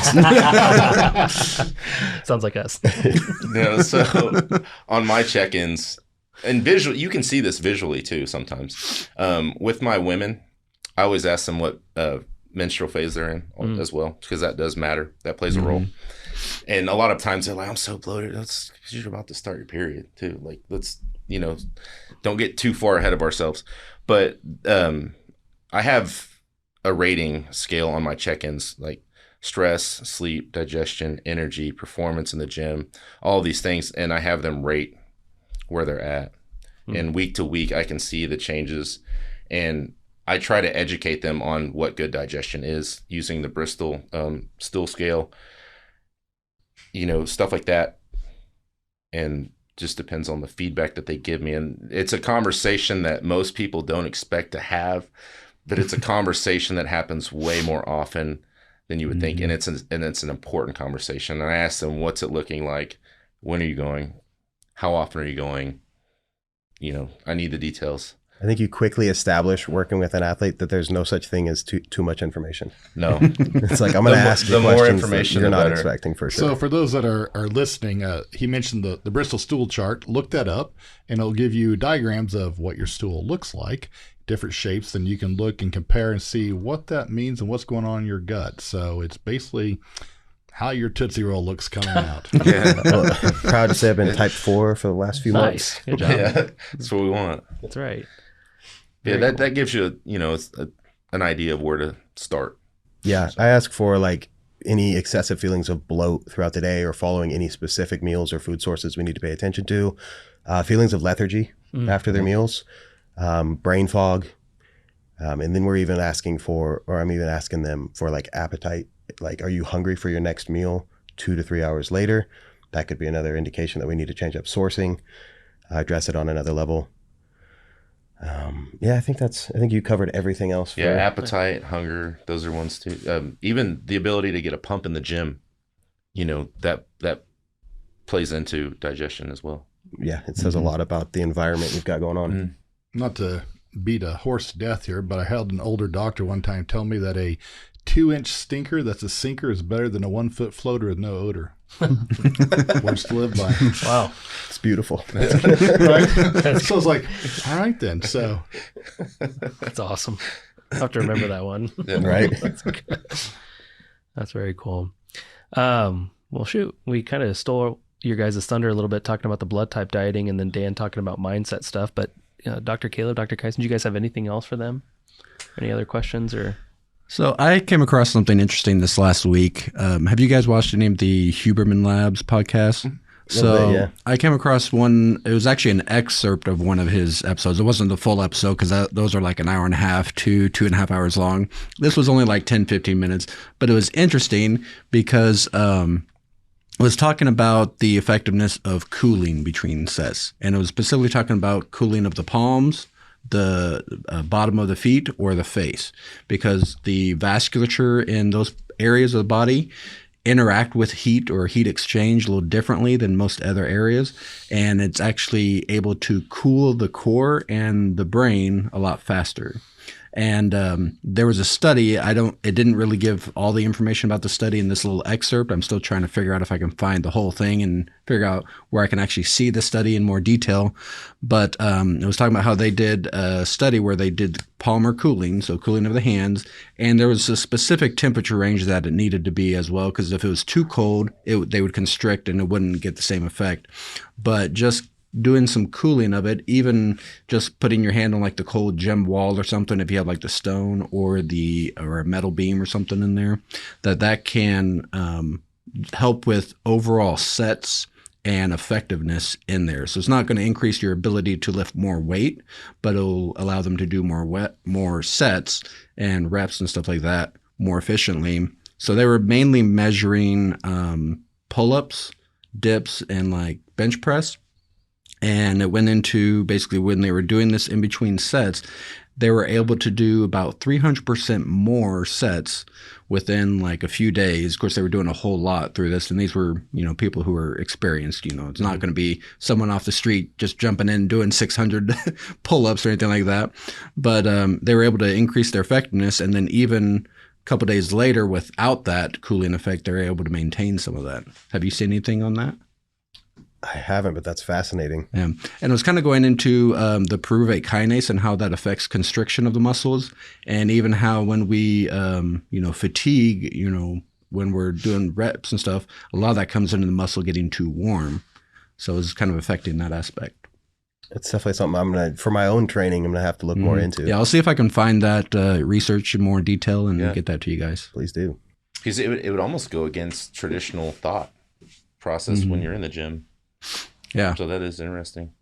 Sounds like us. No, so on my check-ins, and you can see this visually too sometimes. With my women, I always ask them what menstrual phase they're in as well, because that does matter. That plays a role. And a lot of times they're like, I'm so bloated. That's because you're about to start your period too. Like, let's, don't get too far ahead of ourselves. But I have a rating scale on my check-ins, like stress, sleep, digestion, energy, performance in the gym, all these things. And I have them rate where they're at. And week to week, I can see the changes. And I try to educate them on what good digestion is using the Bristol stool scale, stuff like that. And just depends on the feedback that they give me. And it's a conversation that most people don't expect to have, but it's a conversation that happens way more often than you would think. And it's an important conversation. And I ask them, what's it looking like? When are you going? How often are you going? I need the details. I think you quickly establish working with an athlete that there's no such thing as too much information. No. It's like, I'm going to ask you the more questions information, you're the not better. expecting for sure. So for those that are listening, he mentioned the Bristol stool chart. Look that up, and it'll give you diagrams of what your stool looks like, different shapes. Then you can look and compare and see what that means and what's going on in your gut. So it's basically how your Tootsie Roll looks coming out. Well, proud to say I've been type 4 for the last few months. Nice. Good job. Yeah, that's what we want. That's right. Yeah, Very that gives you, an idea of where to start. Yeah, I ask for like any excessive feelings of bloat throughout the day or following any specific meals or food sources we need to pay attention to. Feelings of lethargy after their meals, brain fog. And then I'm even asking them for like appetite. Like, are you hungry for your next meal 2 to 3 hours later? That could be another indication that we need to change up sourcing, address it on another level. I think you covered everything else. Yeah, appetite, hunger, those are ones too. Even the ability to get a pump in the gym, that plays into digestion as well. Yeah, it says a lot about the environment you've got going on. Not to beat a horse to death here, but I had an older doctor one time tell me that a 2-inch stinker that's a sinker is better than a 1-foot floater with no odor. Words to live by. Wow. It's beautiful. Right? So I was like, all right then. So That's awesome. I'll have to remember that one. Right? That's very cool. Well, shoot, we kind of stole your guys' thunder a little bit talking about the blood type dieting and then Dan talking about mindset stuff. But Dr. Caleb, Dr. Kyson, do you guys have anything else for them? Any other questions or? So I came across something interesting this last week. Have you guys watched any of the Huberman Labs podcast? So yeah. I came across one. It was actually an excerpt of one of his episodes. It wasn't the full episode because those are like an hour and a half to 2.5 hours long. This was only like 10, 15 minutes, but it was interesting because it was talking about the effectiveness of cooling between sets. And it was specifically talking about cooling of the palms, the bottom of the feet, or the face, because the vasculature in those areas of the body interact with heat or heat exchange a little differently than most other areas, and it's actually able to cool the core and the brain a lot faster. And there was a study. It didn't really give all the information about the study in this little excerpt. I'm still trying to figure out if I can find the whole thing and figure out where I can actually see the study in more detail. But it was talking about how they did a study where they did palmar cooling, so cooling of the hands, and there was a specific temperature range that it needed to be as well, because if it was too cold, they would constrict and it wouldn't get the same effect. But just doing some cooling of it, even just putting your hand on like the cold gem wall or something, if you have like the stone or a metal beam or something in there, that can help with overall sets and effectiveness in there. So it's not going to increase your ability to lift more weight, but it'll allow them to do more sets and reps and stuff like that more efficiently. So they were mainly measuring pull-ups, dips, and like bench press. And it went into basically when they were doing this in between sets, they were able to do about 300% more sets within like a few days. Of course, they were doing a whole lot through this. And these were, people who were experienced. It's not going to be someone off the street just jumping in doing 600 pull-ups or anything like that. But they were able to increase their effectiveness. And then even a couple of days later, without that cooling effect, they're able to maintain some of that. Have you seen anything on that? I haven't, but that's fascinating. Yeah. And it was kind of going into the pyruvate kinase and how that affects constriction of the muscles, and even how when we, fatigue, when we're doing reps and stuff, a lot of that comes into the muscle getting too warm. So it's kind of affecting that aspect. It's definitely something for my own training, I'm going to have to look more into. Yeah, I'll see if I can find that research in more detail and get that to you guys. Please do. Because it would almost go against traditional thought process when you're in the gym. Yeah. So that is interesting.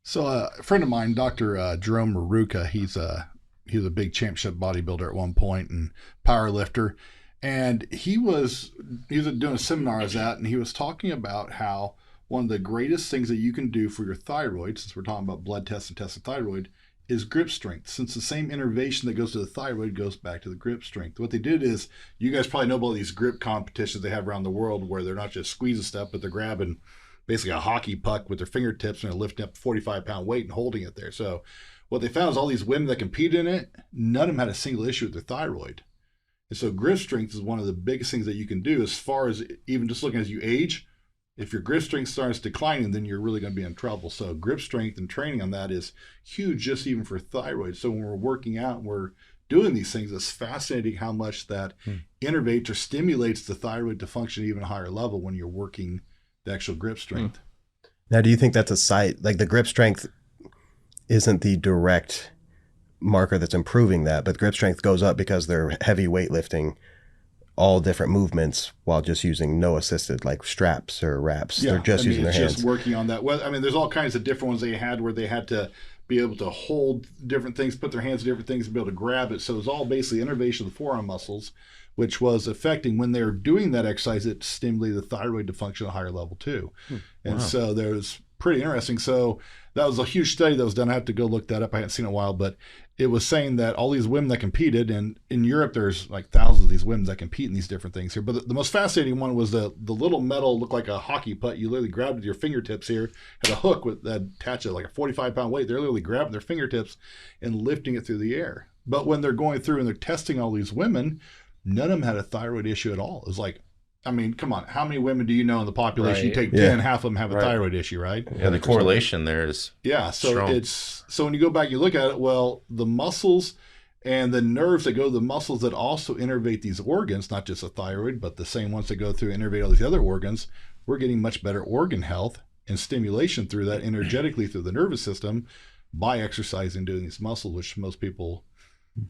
So a friend of mine, Dr. Jerome Maruka, he was a big championship bodybuilder at one point and power lifter. And he was doing a seminar I was at, and he was talking about how one of the greatest things that you can do for your thyroid, since we're talking about blood tests and testing thyroid, is grip strength. Since the same innervation that goes to the thyroid goes back to the grip strength. What they did is, you guys probably know about these grip competitions they have around the world where they're not just squeezing stuff, but they're grabbing basically a hockey puck with their fingertips and they're lifting up a 45-pound weight and holding it there. So what they found is all these women that compete in it, none of them had a single issue with their thyroid. And so grip strength is one of the biggest things that you can do as far as even just looking as you age. If your grip strength starts declining, then you're really going to be in trouble. So grip strength and training on that is huge, just even for thyroid. So when we're working out and we're doing these things, it's fascinating how much that innervates or stimulates the thyroid to function at even a higher level when you're working the actual grip strength. Now, do you think that's a site, like the grip strength isn't the direct marker that's improving that, but grip strength goes up because they're heavy weightlifting all different movements while just using no assisted, like straps or wraps. Yeah, They're just using their hands. Just working on that. Well, there's all kinds of different ones they had where they had to be able to hold different things, put their hands in different things, and be able to grab it. So it was all basically innervation of the forearm muscles, which was affecting when they're doing that exercise, it stimulated the thyroid to function at a higher level too. And so there's pretty interesting. So that was a huge study that was done. I have to go look that up. I hadn't seen it in a while, but it was saying that all these women that competed, and in Europe, there's like thousands of these women that compete in these different things here. But the most fascinating one was the little metal, looked like a hockey puck. You literally grabbed with your fingertips here, had a hook with that attached to like a 45-pound weight. They're literally grabbing their fingertips and lifting it through the air. But when they're going through and they're testing all these women, none of them had a thyroid issue at all. It was like, come on, how many women do you know in the population? You take 10, half of them have a thyroid issue, right? Yeah, the correlation there is so strong. When you go back, you look at it, well, the muscles and the nerves that go to the muscles that also innervate these organs, not just the thyroid, but the same ones that go through and innervate all these other organs, we're getting much better organ health and stimulation through that energetically through the nervous system by exercising, doing these muscles, which most people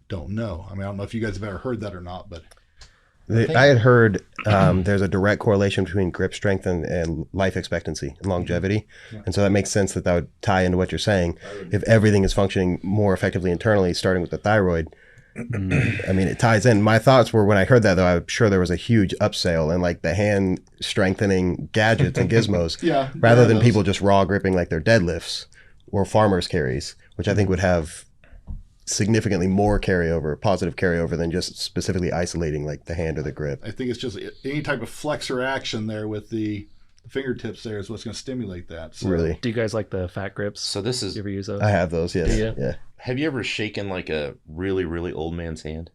don't know. I don't know if you guys have ever heard that or not, but I had heard there's a direct correlation between grip strength and life expectancy and longevity. And so that makes sense that would tie into what you're saying. If everything is functioning more effectively internally, starting with the thyroid, it ties in. My thoughts were, when I heard that, though, I'm sure there was a huge upsale in like the hand strengthening gadgets and gizmos rather than people just raw gripping like their deadlifts or farmer's carries, which I think would have significantly more positive carryover than just specifically isolating like the hand or the grip. I think it's just any type of flexor action there with the fingertips there is what's going to stimulate that. So. Really? Do you guys like the fat grips? So this is, you ever use those? I have those, yes. Yeah. Have you ever shaken like a really, really old man's hand?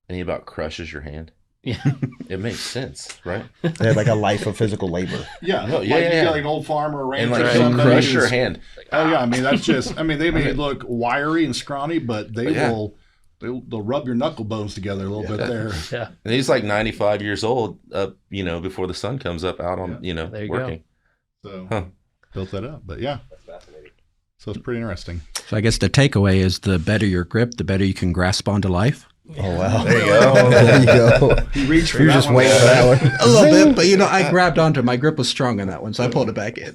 And he about crushes your hand? Yeah. It makes sense, right? They had like a life of physical labor. Yeah. No, you get like an old farmer or rancher. And like he'll crush your hand. Oh yeah, that's just, they may look wiry and scrawny, but they'll rub your knuckle bones together a little bit there. Yeah. And he's like 95 years old, before the sun comes up out on, there you working. Go. So built that up, but yeah. That's fascinating. So it's pretty interesting. So I guess the takeaway is the better your grip, the better you can grasp onto life. Oh, wow. There you go. There you go. He reached for You're just waiting for that one. A little bit, but I grabbed onto it. My grip was strong on that one, so I pulled it back in.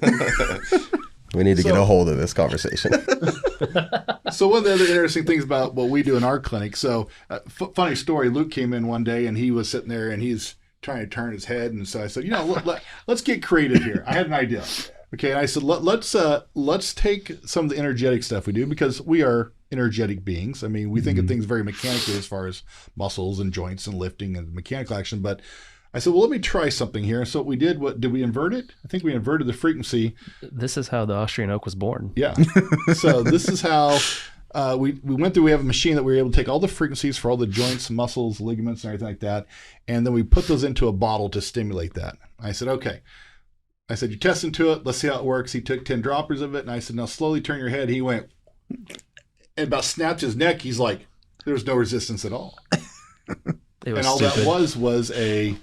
We need to get a hold of this conversation. So one of the other interesting things about what we do in our clinic, so funny story, Luke came in one day and he was sitting there and he's trying to turn his head. And so I said, let's get creative here. I had an idea. Okay, and I said, let's take some of the energetic stuff we do, because we are energetic beings. I mean, we think of things very mechanically as far as muscles and joints and lifting and mechanical action. But I said, well, let me try something here. And so what we did, did we invert it? I think we inverted the frequency. This is how the Austrian oak was born. Yeah. So this is how we went through. We have a machine that we were able to take all the frequencies for all the joints, muscles, ligaments, and everything like that. And then we put those into a bottle to stimulate that. I said, okay. I said, you're testing to it. Let's see how it works. He took 10 droppers of it. And I said, now slowly turn your head. He went and about snapped his neck. He's like, there was no resistance at all. And all stupid. that was a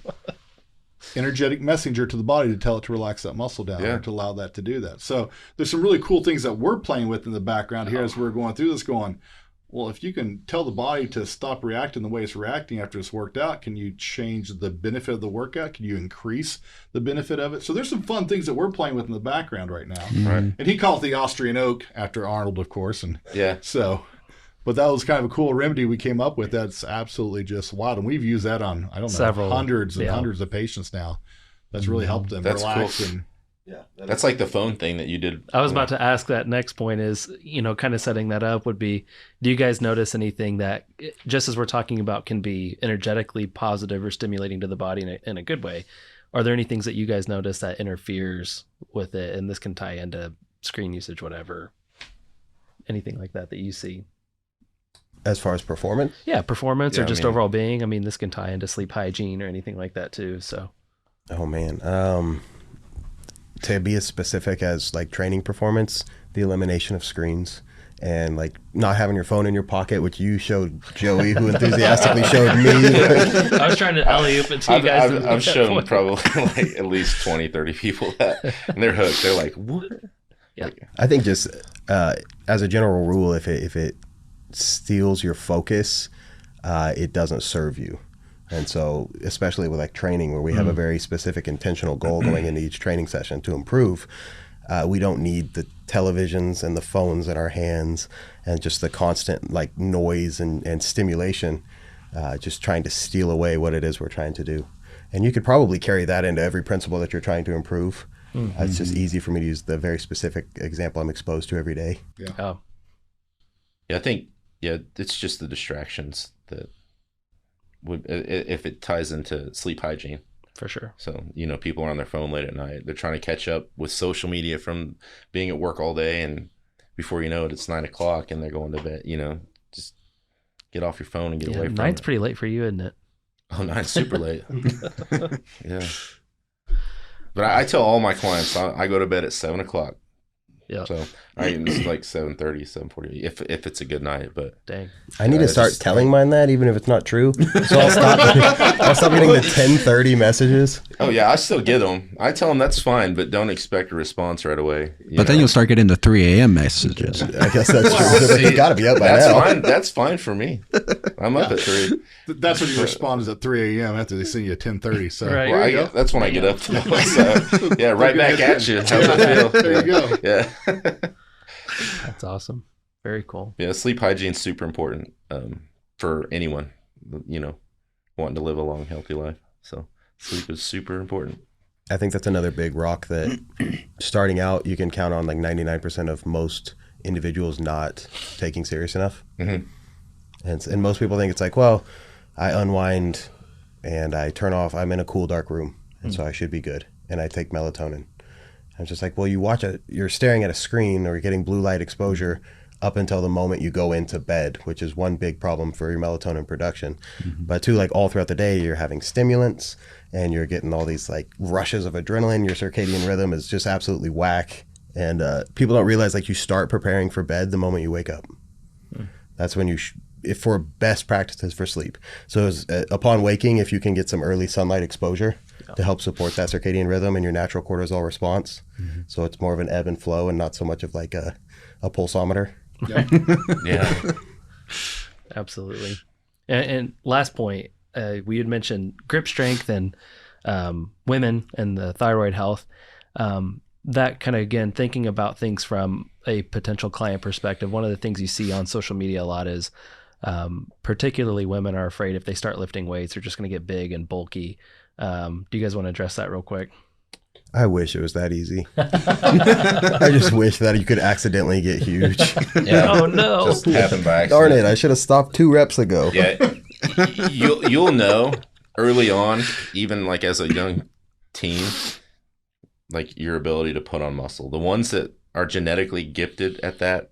energetic messenger to the body to tell it to relax that muscle down, or to allow that to do that. So there's some really cool things that we're playing with in the background here as we're going through this, going, well, if you can tell the body to stop reacting the way it's reacting after it's worked out, can you change the benefit of the workout? Can you increase the benefit of it? So there's some fun things that we're playing with in the background right now. Right. And he called it the Austrian oak after Arnold, of course. And Yeah. so, but that was kind of a cool remedy we came up with. That's absolutely just wild. And we've used that on, I don't know, Several, hundreds and hundreds of patients now. That's really helped them That's relax. cool. And That's like the phone thing that you did. I was about to ask that next point is, kind of setting that up would be, do you guys notice anything that, just as we're talking about, can be energetically positive or stimulating to the body in a good way? Are there any things that you guys notice that interferes with it? And this can tie into screen usage, whatever, anything like that you see? As far as performance? Yeah, performance Yeah, or just I mean- overall being. I mean, this can tie into sleep hygiene or anything like that too. So, Oh man. To be as specific as like training performance, the elimination of screens and like not having your phone in your pocket, which you showed Joey, who enthusiastically showed me. I was trying to alley-oop it to you guys. I've shown probably like at least 20, 30 people that, and they're hooked. They're like, what? Yeah. I think just as a general rule, if it steals your focus, it doesn't serve you. And so, especially with like training, where we have a very specific intentional goal going into each training session to improve, we don't need the televisions and the phones in our hands and just the constant like noise and stimulation, just trying to steal away what it is we're trying to do. And you could probably carry that into every principle that you're trying to improve. It's just easy for me to use the very specific example I'm exposed to every day. Oh, Yeah, I think, it's just the distractions that would, if it ties into sleep hygiene. for sure. So, people are on their phone late at night. They're trying to catch up with social media from being at work all day. And before you know it, it's 9:00 and they're going to bed, just get off your phone and get away from Nine's it. pretty late for you, isn't it? Oh, 9's super late. Yeah. But I tell all my clients, I go to bed at 7:00. Yeah. So it's like 7:30, 7:40 if it's a good night. But Dang. I need to it's start just telling mine that, even if it's not true. So I'll stop getting the 10:30 messages. oh yeah, I still get them. I tell them that's fine, but don't expect a response right away. But then you'll start getting the 3 a.m. messages. I guess that's true. They're like, you got to be up by That's now. fine. That's fine for me. I'm up at 3. that's when you respond is at 3 a.m. after they send you at 10:30. So Right. Well, that's when I get up. So, yeah, right back at you. How's it feel? there you go. Yeah. That's awesome. Very cool. Yeah, sleep hygiene is super important for anyone, wanting to live a long, healthy life. So sleep is super important. I think that's another big rock that starting out, you can count on like 99% of most individuals not taking serious enough. Mhm. And most people think it's like, well, I unwind and I turn off, I'm in a cool, dark room, and so I should be good. And I take melatonin. I'm just like, well, you're staring at a screen or you're getting blue light exposure up until the moment you go into bed, which is one big problem for your melatonin production. But two, like all throughout the day, you're having stimulants and you're getting all these like rushes of adrenaline. Your circadian rhythm is just absolutely whack. And people don't realize like you start preparing for bed the moment you wake up. That's when if for best practices for sleep. So upon waking, if you can get some early sunlight exposure to help support that circadian rhythm and your natural cortisol response. So it's more of an ebb and flow and not so much of like a pulsometer. Yeah. Absolutely. And last point, we had mentioned grip strength and women and the thyroid health. That kind of, again, thinking about things from a potential client perspective, one of the things you see on social media a lot is Particularly women are afraid if they start lifting weights, they're just going to get big and bulky. Do you guys want to address that real quick? I wish it was that easy. I just wish that you could accidentally get huge. Yeah. Oh, no. Just happened by accident. Darn it, I should have stopped 2 reps ago. Yeah. You'll know early on, even like as a young teen, like your ability to put on muscle. The ones that are genetically gifted at that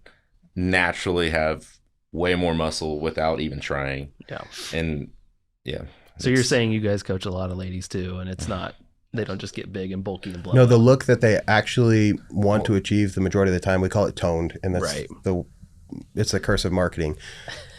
naturally have way more muscle without even trying. Yeah. And yeah. So you're saying you guys coach a lot of ladies too, and it's not, they don't just get big and bulky and blow. No, the look that they actually want to achieve the majority of the time, we call it toned, and that's Right. it's the curse of marketing.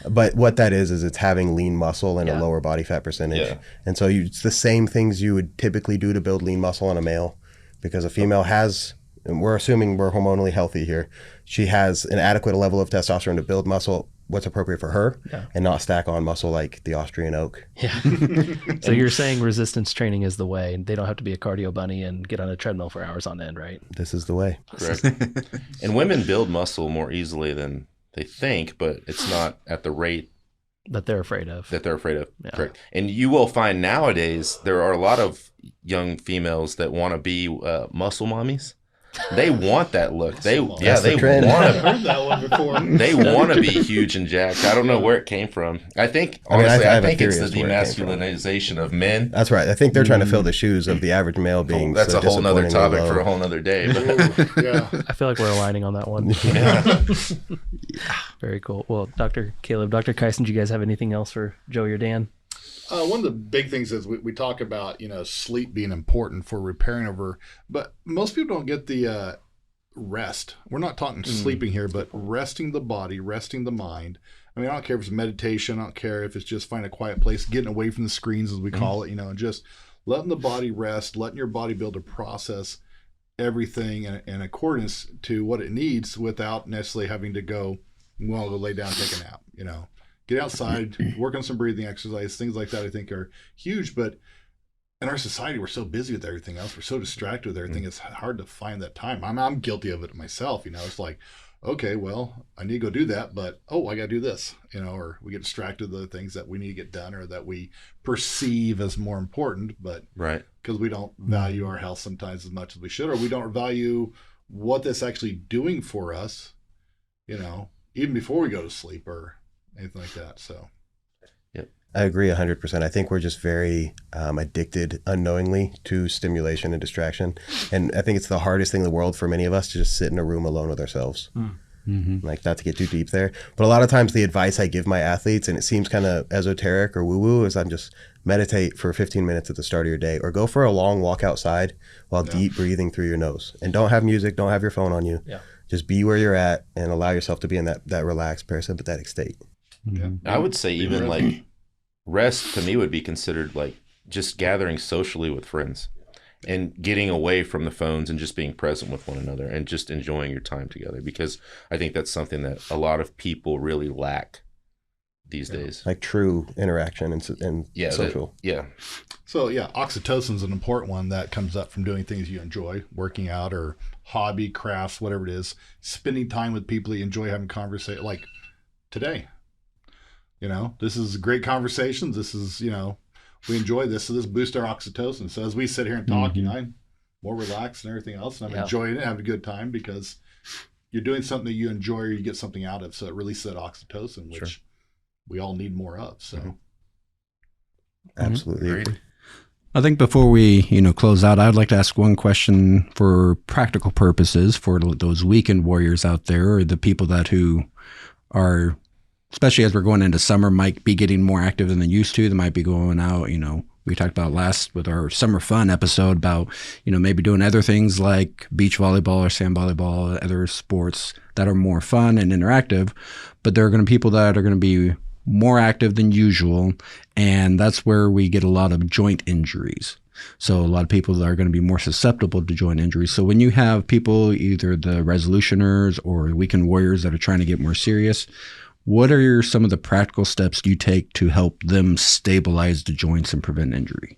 But what that is it's having lean muscle and Yeah. a lower body fat percentage. Yeah. And so it's the same things you would typically do to build lean muscle on a male, because a female has, and we're assuming we're hormonally healthy here, she has an adequate level of testosterone to build muscle, what's appropriate for her, and not stack on muscle like the Austrian oak. Yeah. So you're saying resistance training is the way. They don't have to be a cardio bunny and get on a treadmill for hours on end, right? This is the way. Correct. And women build muscle more easily than they think, but it's not at the rate That they're afraid of. that they're afraid of. Yeah. Correct. And you will find nowadays there are a lot of young females that want to be muscle mommies. They want that look. They That's the they trend. want I've to. heard that one before. They want to be huge and jacked. I don't know where it came from. I think I mean, honestly, I I have a think it's theory the as to where it came from. demasculinization of men. That's right. I think they're trying to fill the shoes of the average male being That's so a whole nother disappointingly topic low. for a whole nother day. But Ooh, yeah. I feel like we're aligning on that one. yeah. Very cool. Well, Dr. Caleb, Dr. Kyson, do you guys have anything else for Joey or Dan? One of the big things is we talk about, sleep being important for repairing but most people don't get the rest. We're not talking sleeping here, but resting the body, resting the mind. I mean, I don't care if it's meditation. I don't care if it's just find a quiet place, getting away from the screens, as we call it, and just letting the body rest, letting your body be able to process everything in accordance to what it needs without necessarily having to go lay down, take a nap, Get outside, work on some breathing exercise, things like that I think are huge. But in our society, we're so busy with everything else. We're so distracted with everything. It's hard to find that time. I'm guilty of it myself. It's like, okay, well, I need to go do that, but, I got to do this, or we get distracted with the things that we need to get done or that we perceive as more important, but Right. because we don't value our health sometimes as much as we should, or we don't value what that's actually doing for us, even before we go to sleep or anything like that. So I agree 100%. I think we're just very addicted unknowingly to stimulation and distraction. And I think it's the hardest thing in the world for many of us to just sit in a room alone with ourselves. Like, not to get too deep there. But a lot of times the advice I give my athletes, and it seems kind of esoteric or woo-woo, is I'm just meditate for 15 minutes at the start of your day, or go for a long walk outside while deep breathing through your nose. And don't have music, don't have your phone on you. Yeah. Just be where you're at and allow yourself to be in that relaxed parasympathetic state. I would say even like rest to me would be considered like just gathering socially with friends and getting away from the phones and just being present with one another and just enjoying your time together, because I think that's something that a lot of people really lack these days. Like true interaction and social. So oxytocin is an important one that comes up from doing things you enjoy, working out or hobby, crafts, whatever it is, spending time with people you enjoy having conversation, like today. This is great conversations. This is, we enjoy this. So this boosts our oxytocin. So as we sit here and talk, I'm more relaxed and everything else. And I'm enjoying it, having a good time because you're doing something that you enjoy or you get something out of. So it releases that oxytocin, which we all need more of. So Absolutely. Agreed. I think before we, close out, I'd like to ask one question for practical purposes for those weekend warriors out there, or the people who are, especially as we're going into summer, might be getting more active than they used to. They might be going out, we talked about last with our summer fun episode about, maybe doing other things like beach volleyball or sand volleyball, other sports that are more fun and interactive. But there are going to be people that are going to be more active than usual, and that's where we get a lot of joint injuries. So a lot of people that are going to be more susceptible to joint injuries. So when you have people, either the resolutioners or weekend warriors that are trying to get more serious, what are some of the practical steps you take to help them stabilize the joints and prevent injury?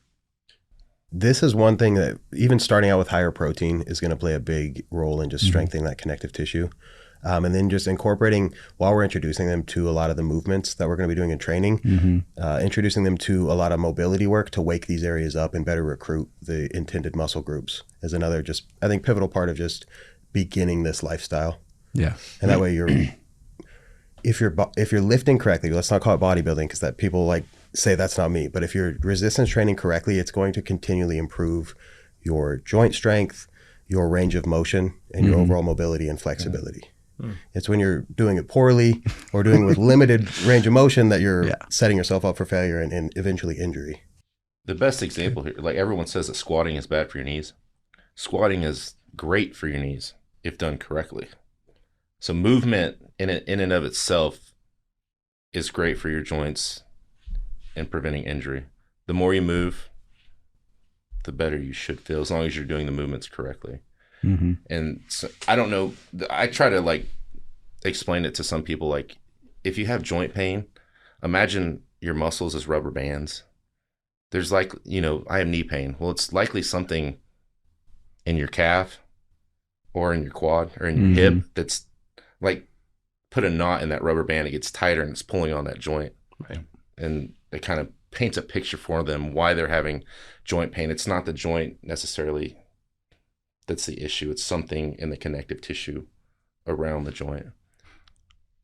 This is one thing that even starting out with higher protein is going to play a big role in just strengthening that connective tissue. And then just incorporating, while we're introducing them to a lot of the movements that we're going to be doing in training, introducing them to a lot of mobility work to wake these areas up and better recruit the intended muscle groups is another just, I think, pivotal part of just beginning this lifestyle. Yeah. And that way if you're lifting correctly, let's not call it bodybuilding because that people like say that's not me, but if you're resistance training correctly, it's going to continually improve your joint strength, your range of motion, and your overall mobility and flexibility. It's when you're doing it poorly or doing it with limited range of motion that you're setting yourself up for failure and eventually injury. The best example here, like everyone says that squatting is bad for your knees. Squatting is great for your knees if done correctly. So movement in and of itself is great for your joints and preventing injury. The more you move, the better you should feel, as long as you're doing the movements correctly. And so, I don't know, I try to like explain it to some people, like if you have joint pain, imagine your muscles as rubber bands. There's like, I have knee pain. Well, it's likely something in your calf or in your quad or in your hip that's like put a knot in that rubber band. It gets tighter and it's pulling on that joint. Right. And it kind of paints a picture for them why they're having joint pain. It's not the joint necessarily that's the issue. It's something in the connective tissue around the joint.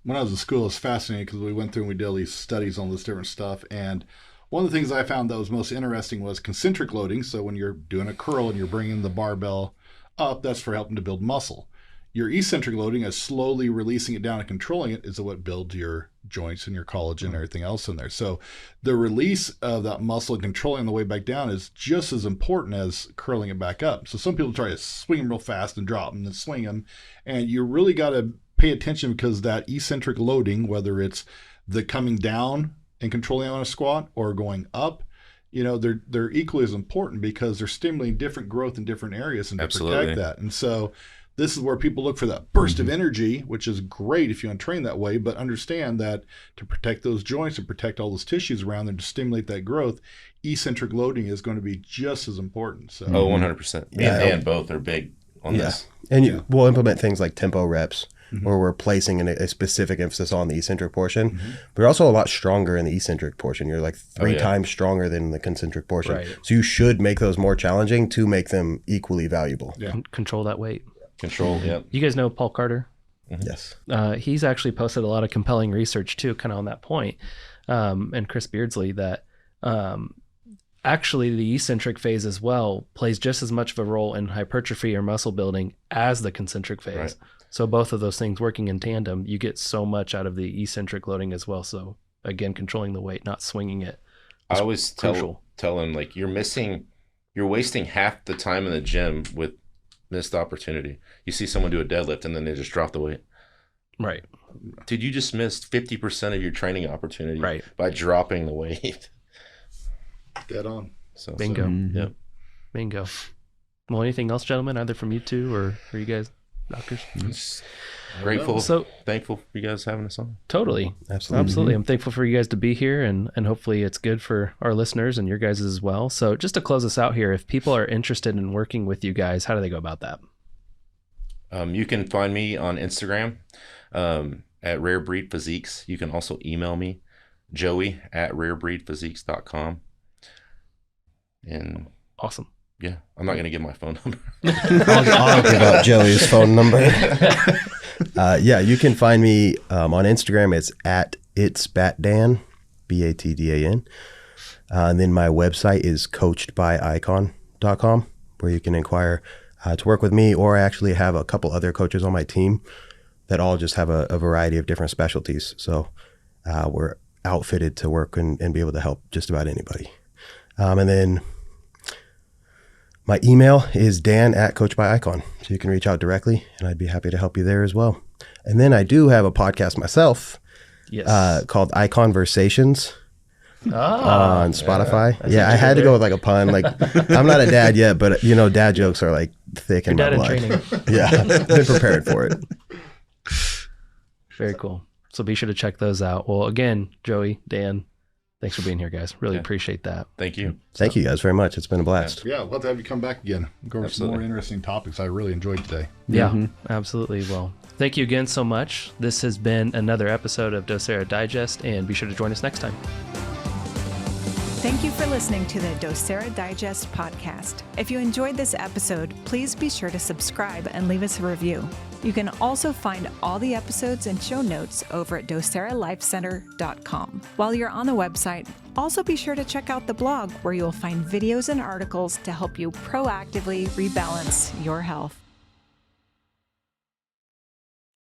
When I was in school, it was fascinating because we went through and we did all these studies on this different stuff. And one of the things I found that was most interesting was concentric loading. So when you're doing a curl and you're bringing the barbell up, that's for helping to build muscle. Your eccentric loading is slowly releasing it down and controlling it is what builds your joints and your collagen and everything else in there. So the release of that muscle and controlling the way back down is just as important as curling it back up. So some people try to swing them real fast and drop them and then swing them. And you really got to pay attention because that eccentric loading, whether it's the coming down and controlling on a squat or going up, they're equally as important because they're stimulating different growth in different areas and to protect that. And so this is where people look for that burst of energy, which is great if you want to train that way, but understand that to protect those joints and protect all those tissues around them to stimulate that growth, eccentric loading is going to be just as important. So 100%. And both are big on this. And we'll implement things like tempo reps where we're placing a specific emphasis on the eccentric portion. But you're also a lot stronger in the eccentric portion. You're like three times stronger than the concentric portion. Right. So you should make those more challenging to make them equally valuable. Yeah. Control that weight. Control, You guys know Paul Carter? Yes. He's actually posted a lot of compelling research too, kind of on that point. And Chris Beardsley, that actually the eccentric phase as well plays just as much of a role in hypertrophy or muscle building as the concentric phase. Right. So both of those things working in tandem, you get so much out of the eccentric loading as well. So again, controlling the weight, not swinging it. I always tell him, like, you're wasting half the time in the gym with missed opportunity. You see someone do a deadlift and then they just drop the weight. Right. Dude, you just missed 50% of your training opportunity by dropping the weight. Dead on. So Bingo. Yep. Bingo. Well, anything else, gentlemen, either from you two or you guys, doctors? Thankful for you guys having us on. Totally. Absolutely. I'm thankful for you guys to be here, and hopefully it's good for our listeners and your guys as well. So just to close us out here, if people are interested in working with you guys, how do they go about that? You can find me on Instagram at Rare Breed Physiques. You can also email me, joey@rarebreedphysiques.com. And awesome. Yeah, I'm not going to give my phone number. I'll give out Joey's phone number. You can find me on Instagram. It's @itsbatdan, BATDAN. And then my website is coachedbyicon.com, where you can inquire to work with me, or I actually have a couple other coaches on my team that all just have a variety of different specialties. So we're outfitted to work and be able to help just about anybody. And then my email is dan@coachedbyicon. So you can reach out directly and I'd be happy to help you there as well. And then I do have a podcast myself called iConversations on Spotify. I had to go with like a pun. Like, I'm not a dad yet, but dad jokes are like thick in my blood. Training. Yeah, been prepared for it. Very cool. So be sure to check those out. Well, again, Joey, Dan, thanks for being here, guys. Really appreciate that. Thank you. Thank you guys very much. It's been a blast. Yeah, we'll have to have you come back again. Go over some more interesting topics I really enjoyed today. Yeah, absolutely. Well, Thank you again so much. This has been another episode of Docere Digest, and be sure to join us next time. Thank you for listening to the Docere Digest podcast. If you enjoyed this episode, please be sure to subscribe and leave us a review. You can also find all the episodes and show notes over at docerelifecenter.com. While you're on the website, also be sure to check out the blog where you'll find videos and articles to help you proactively rebalance your health.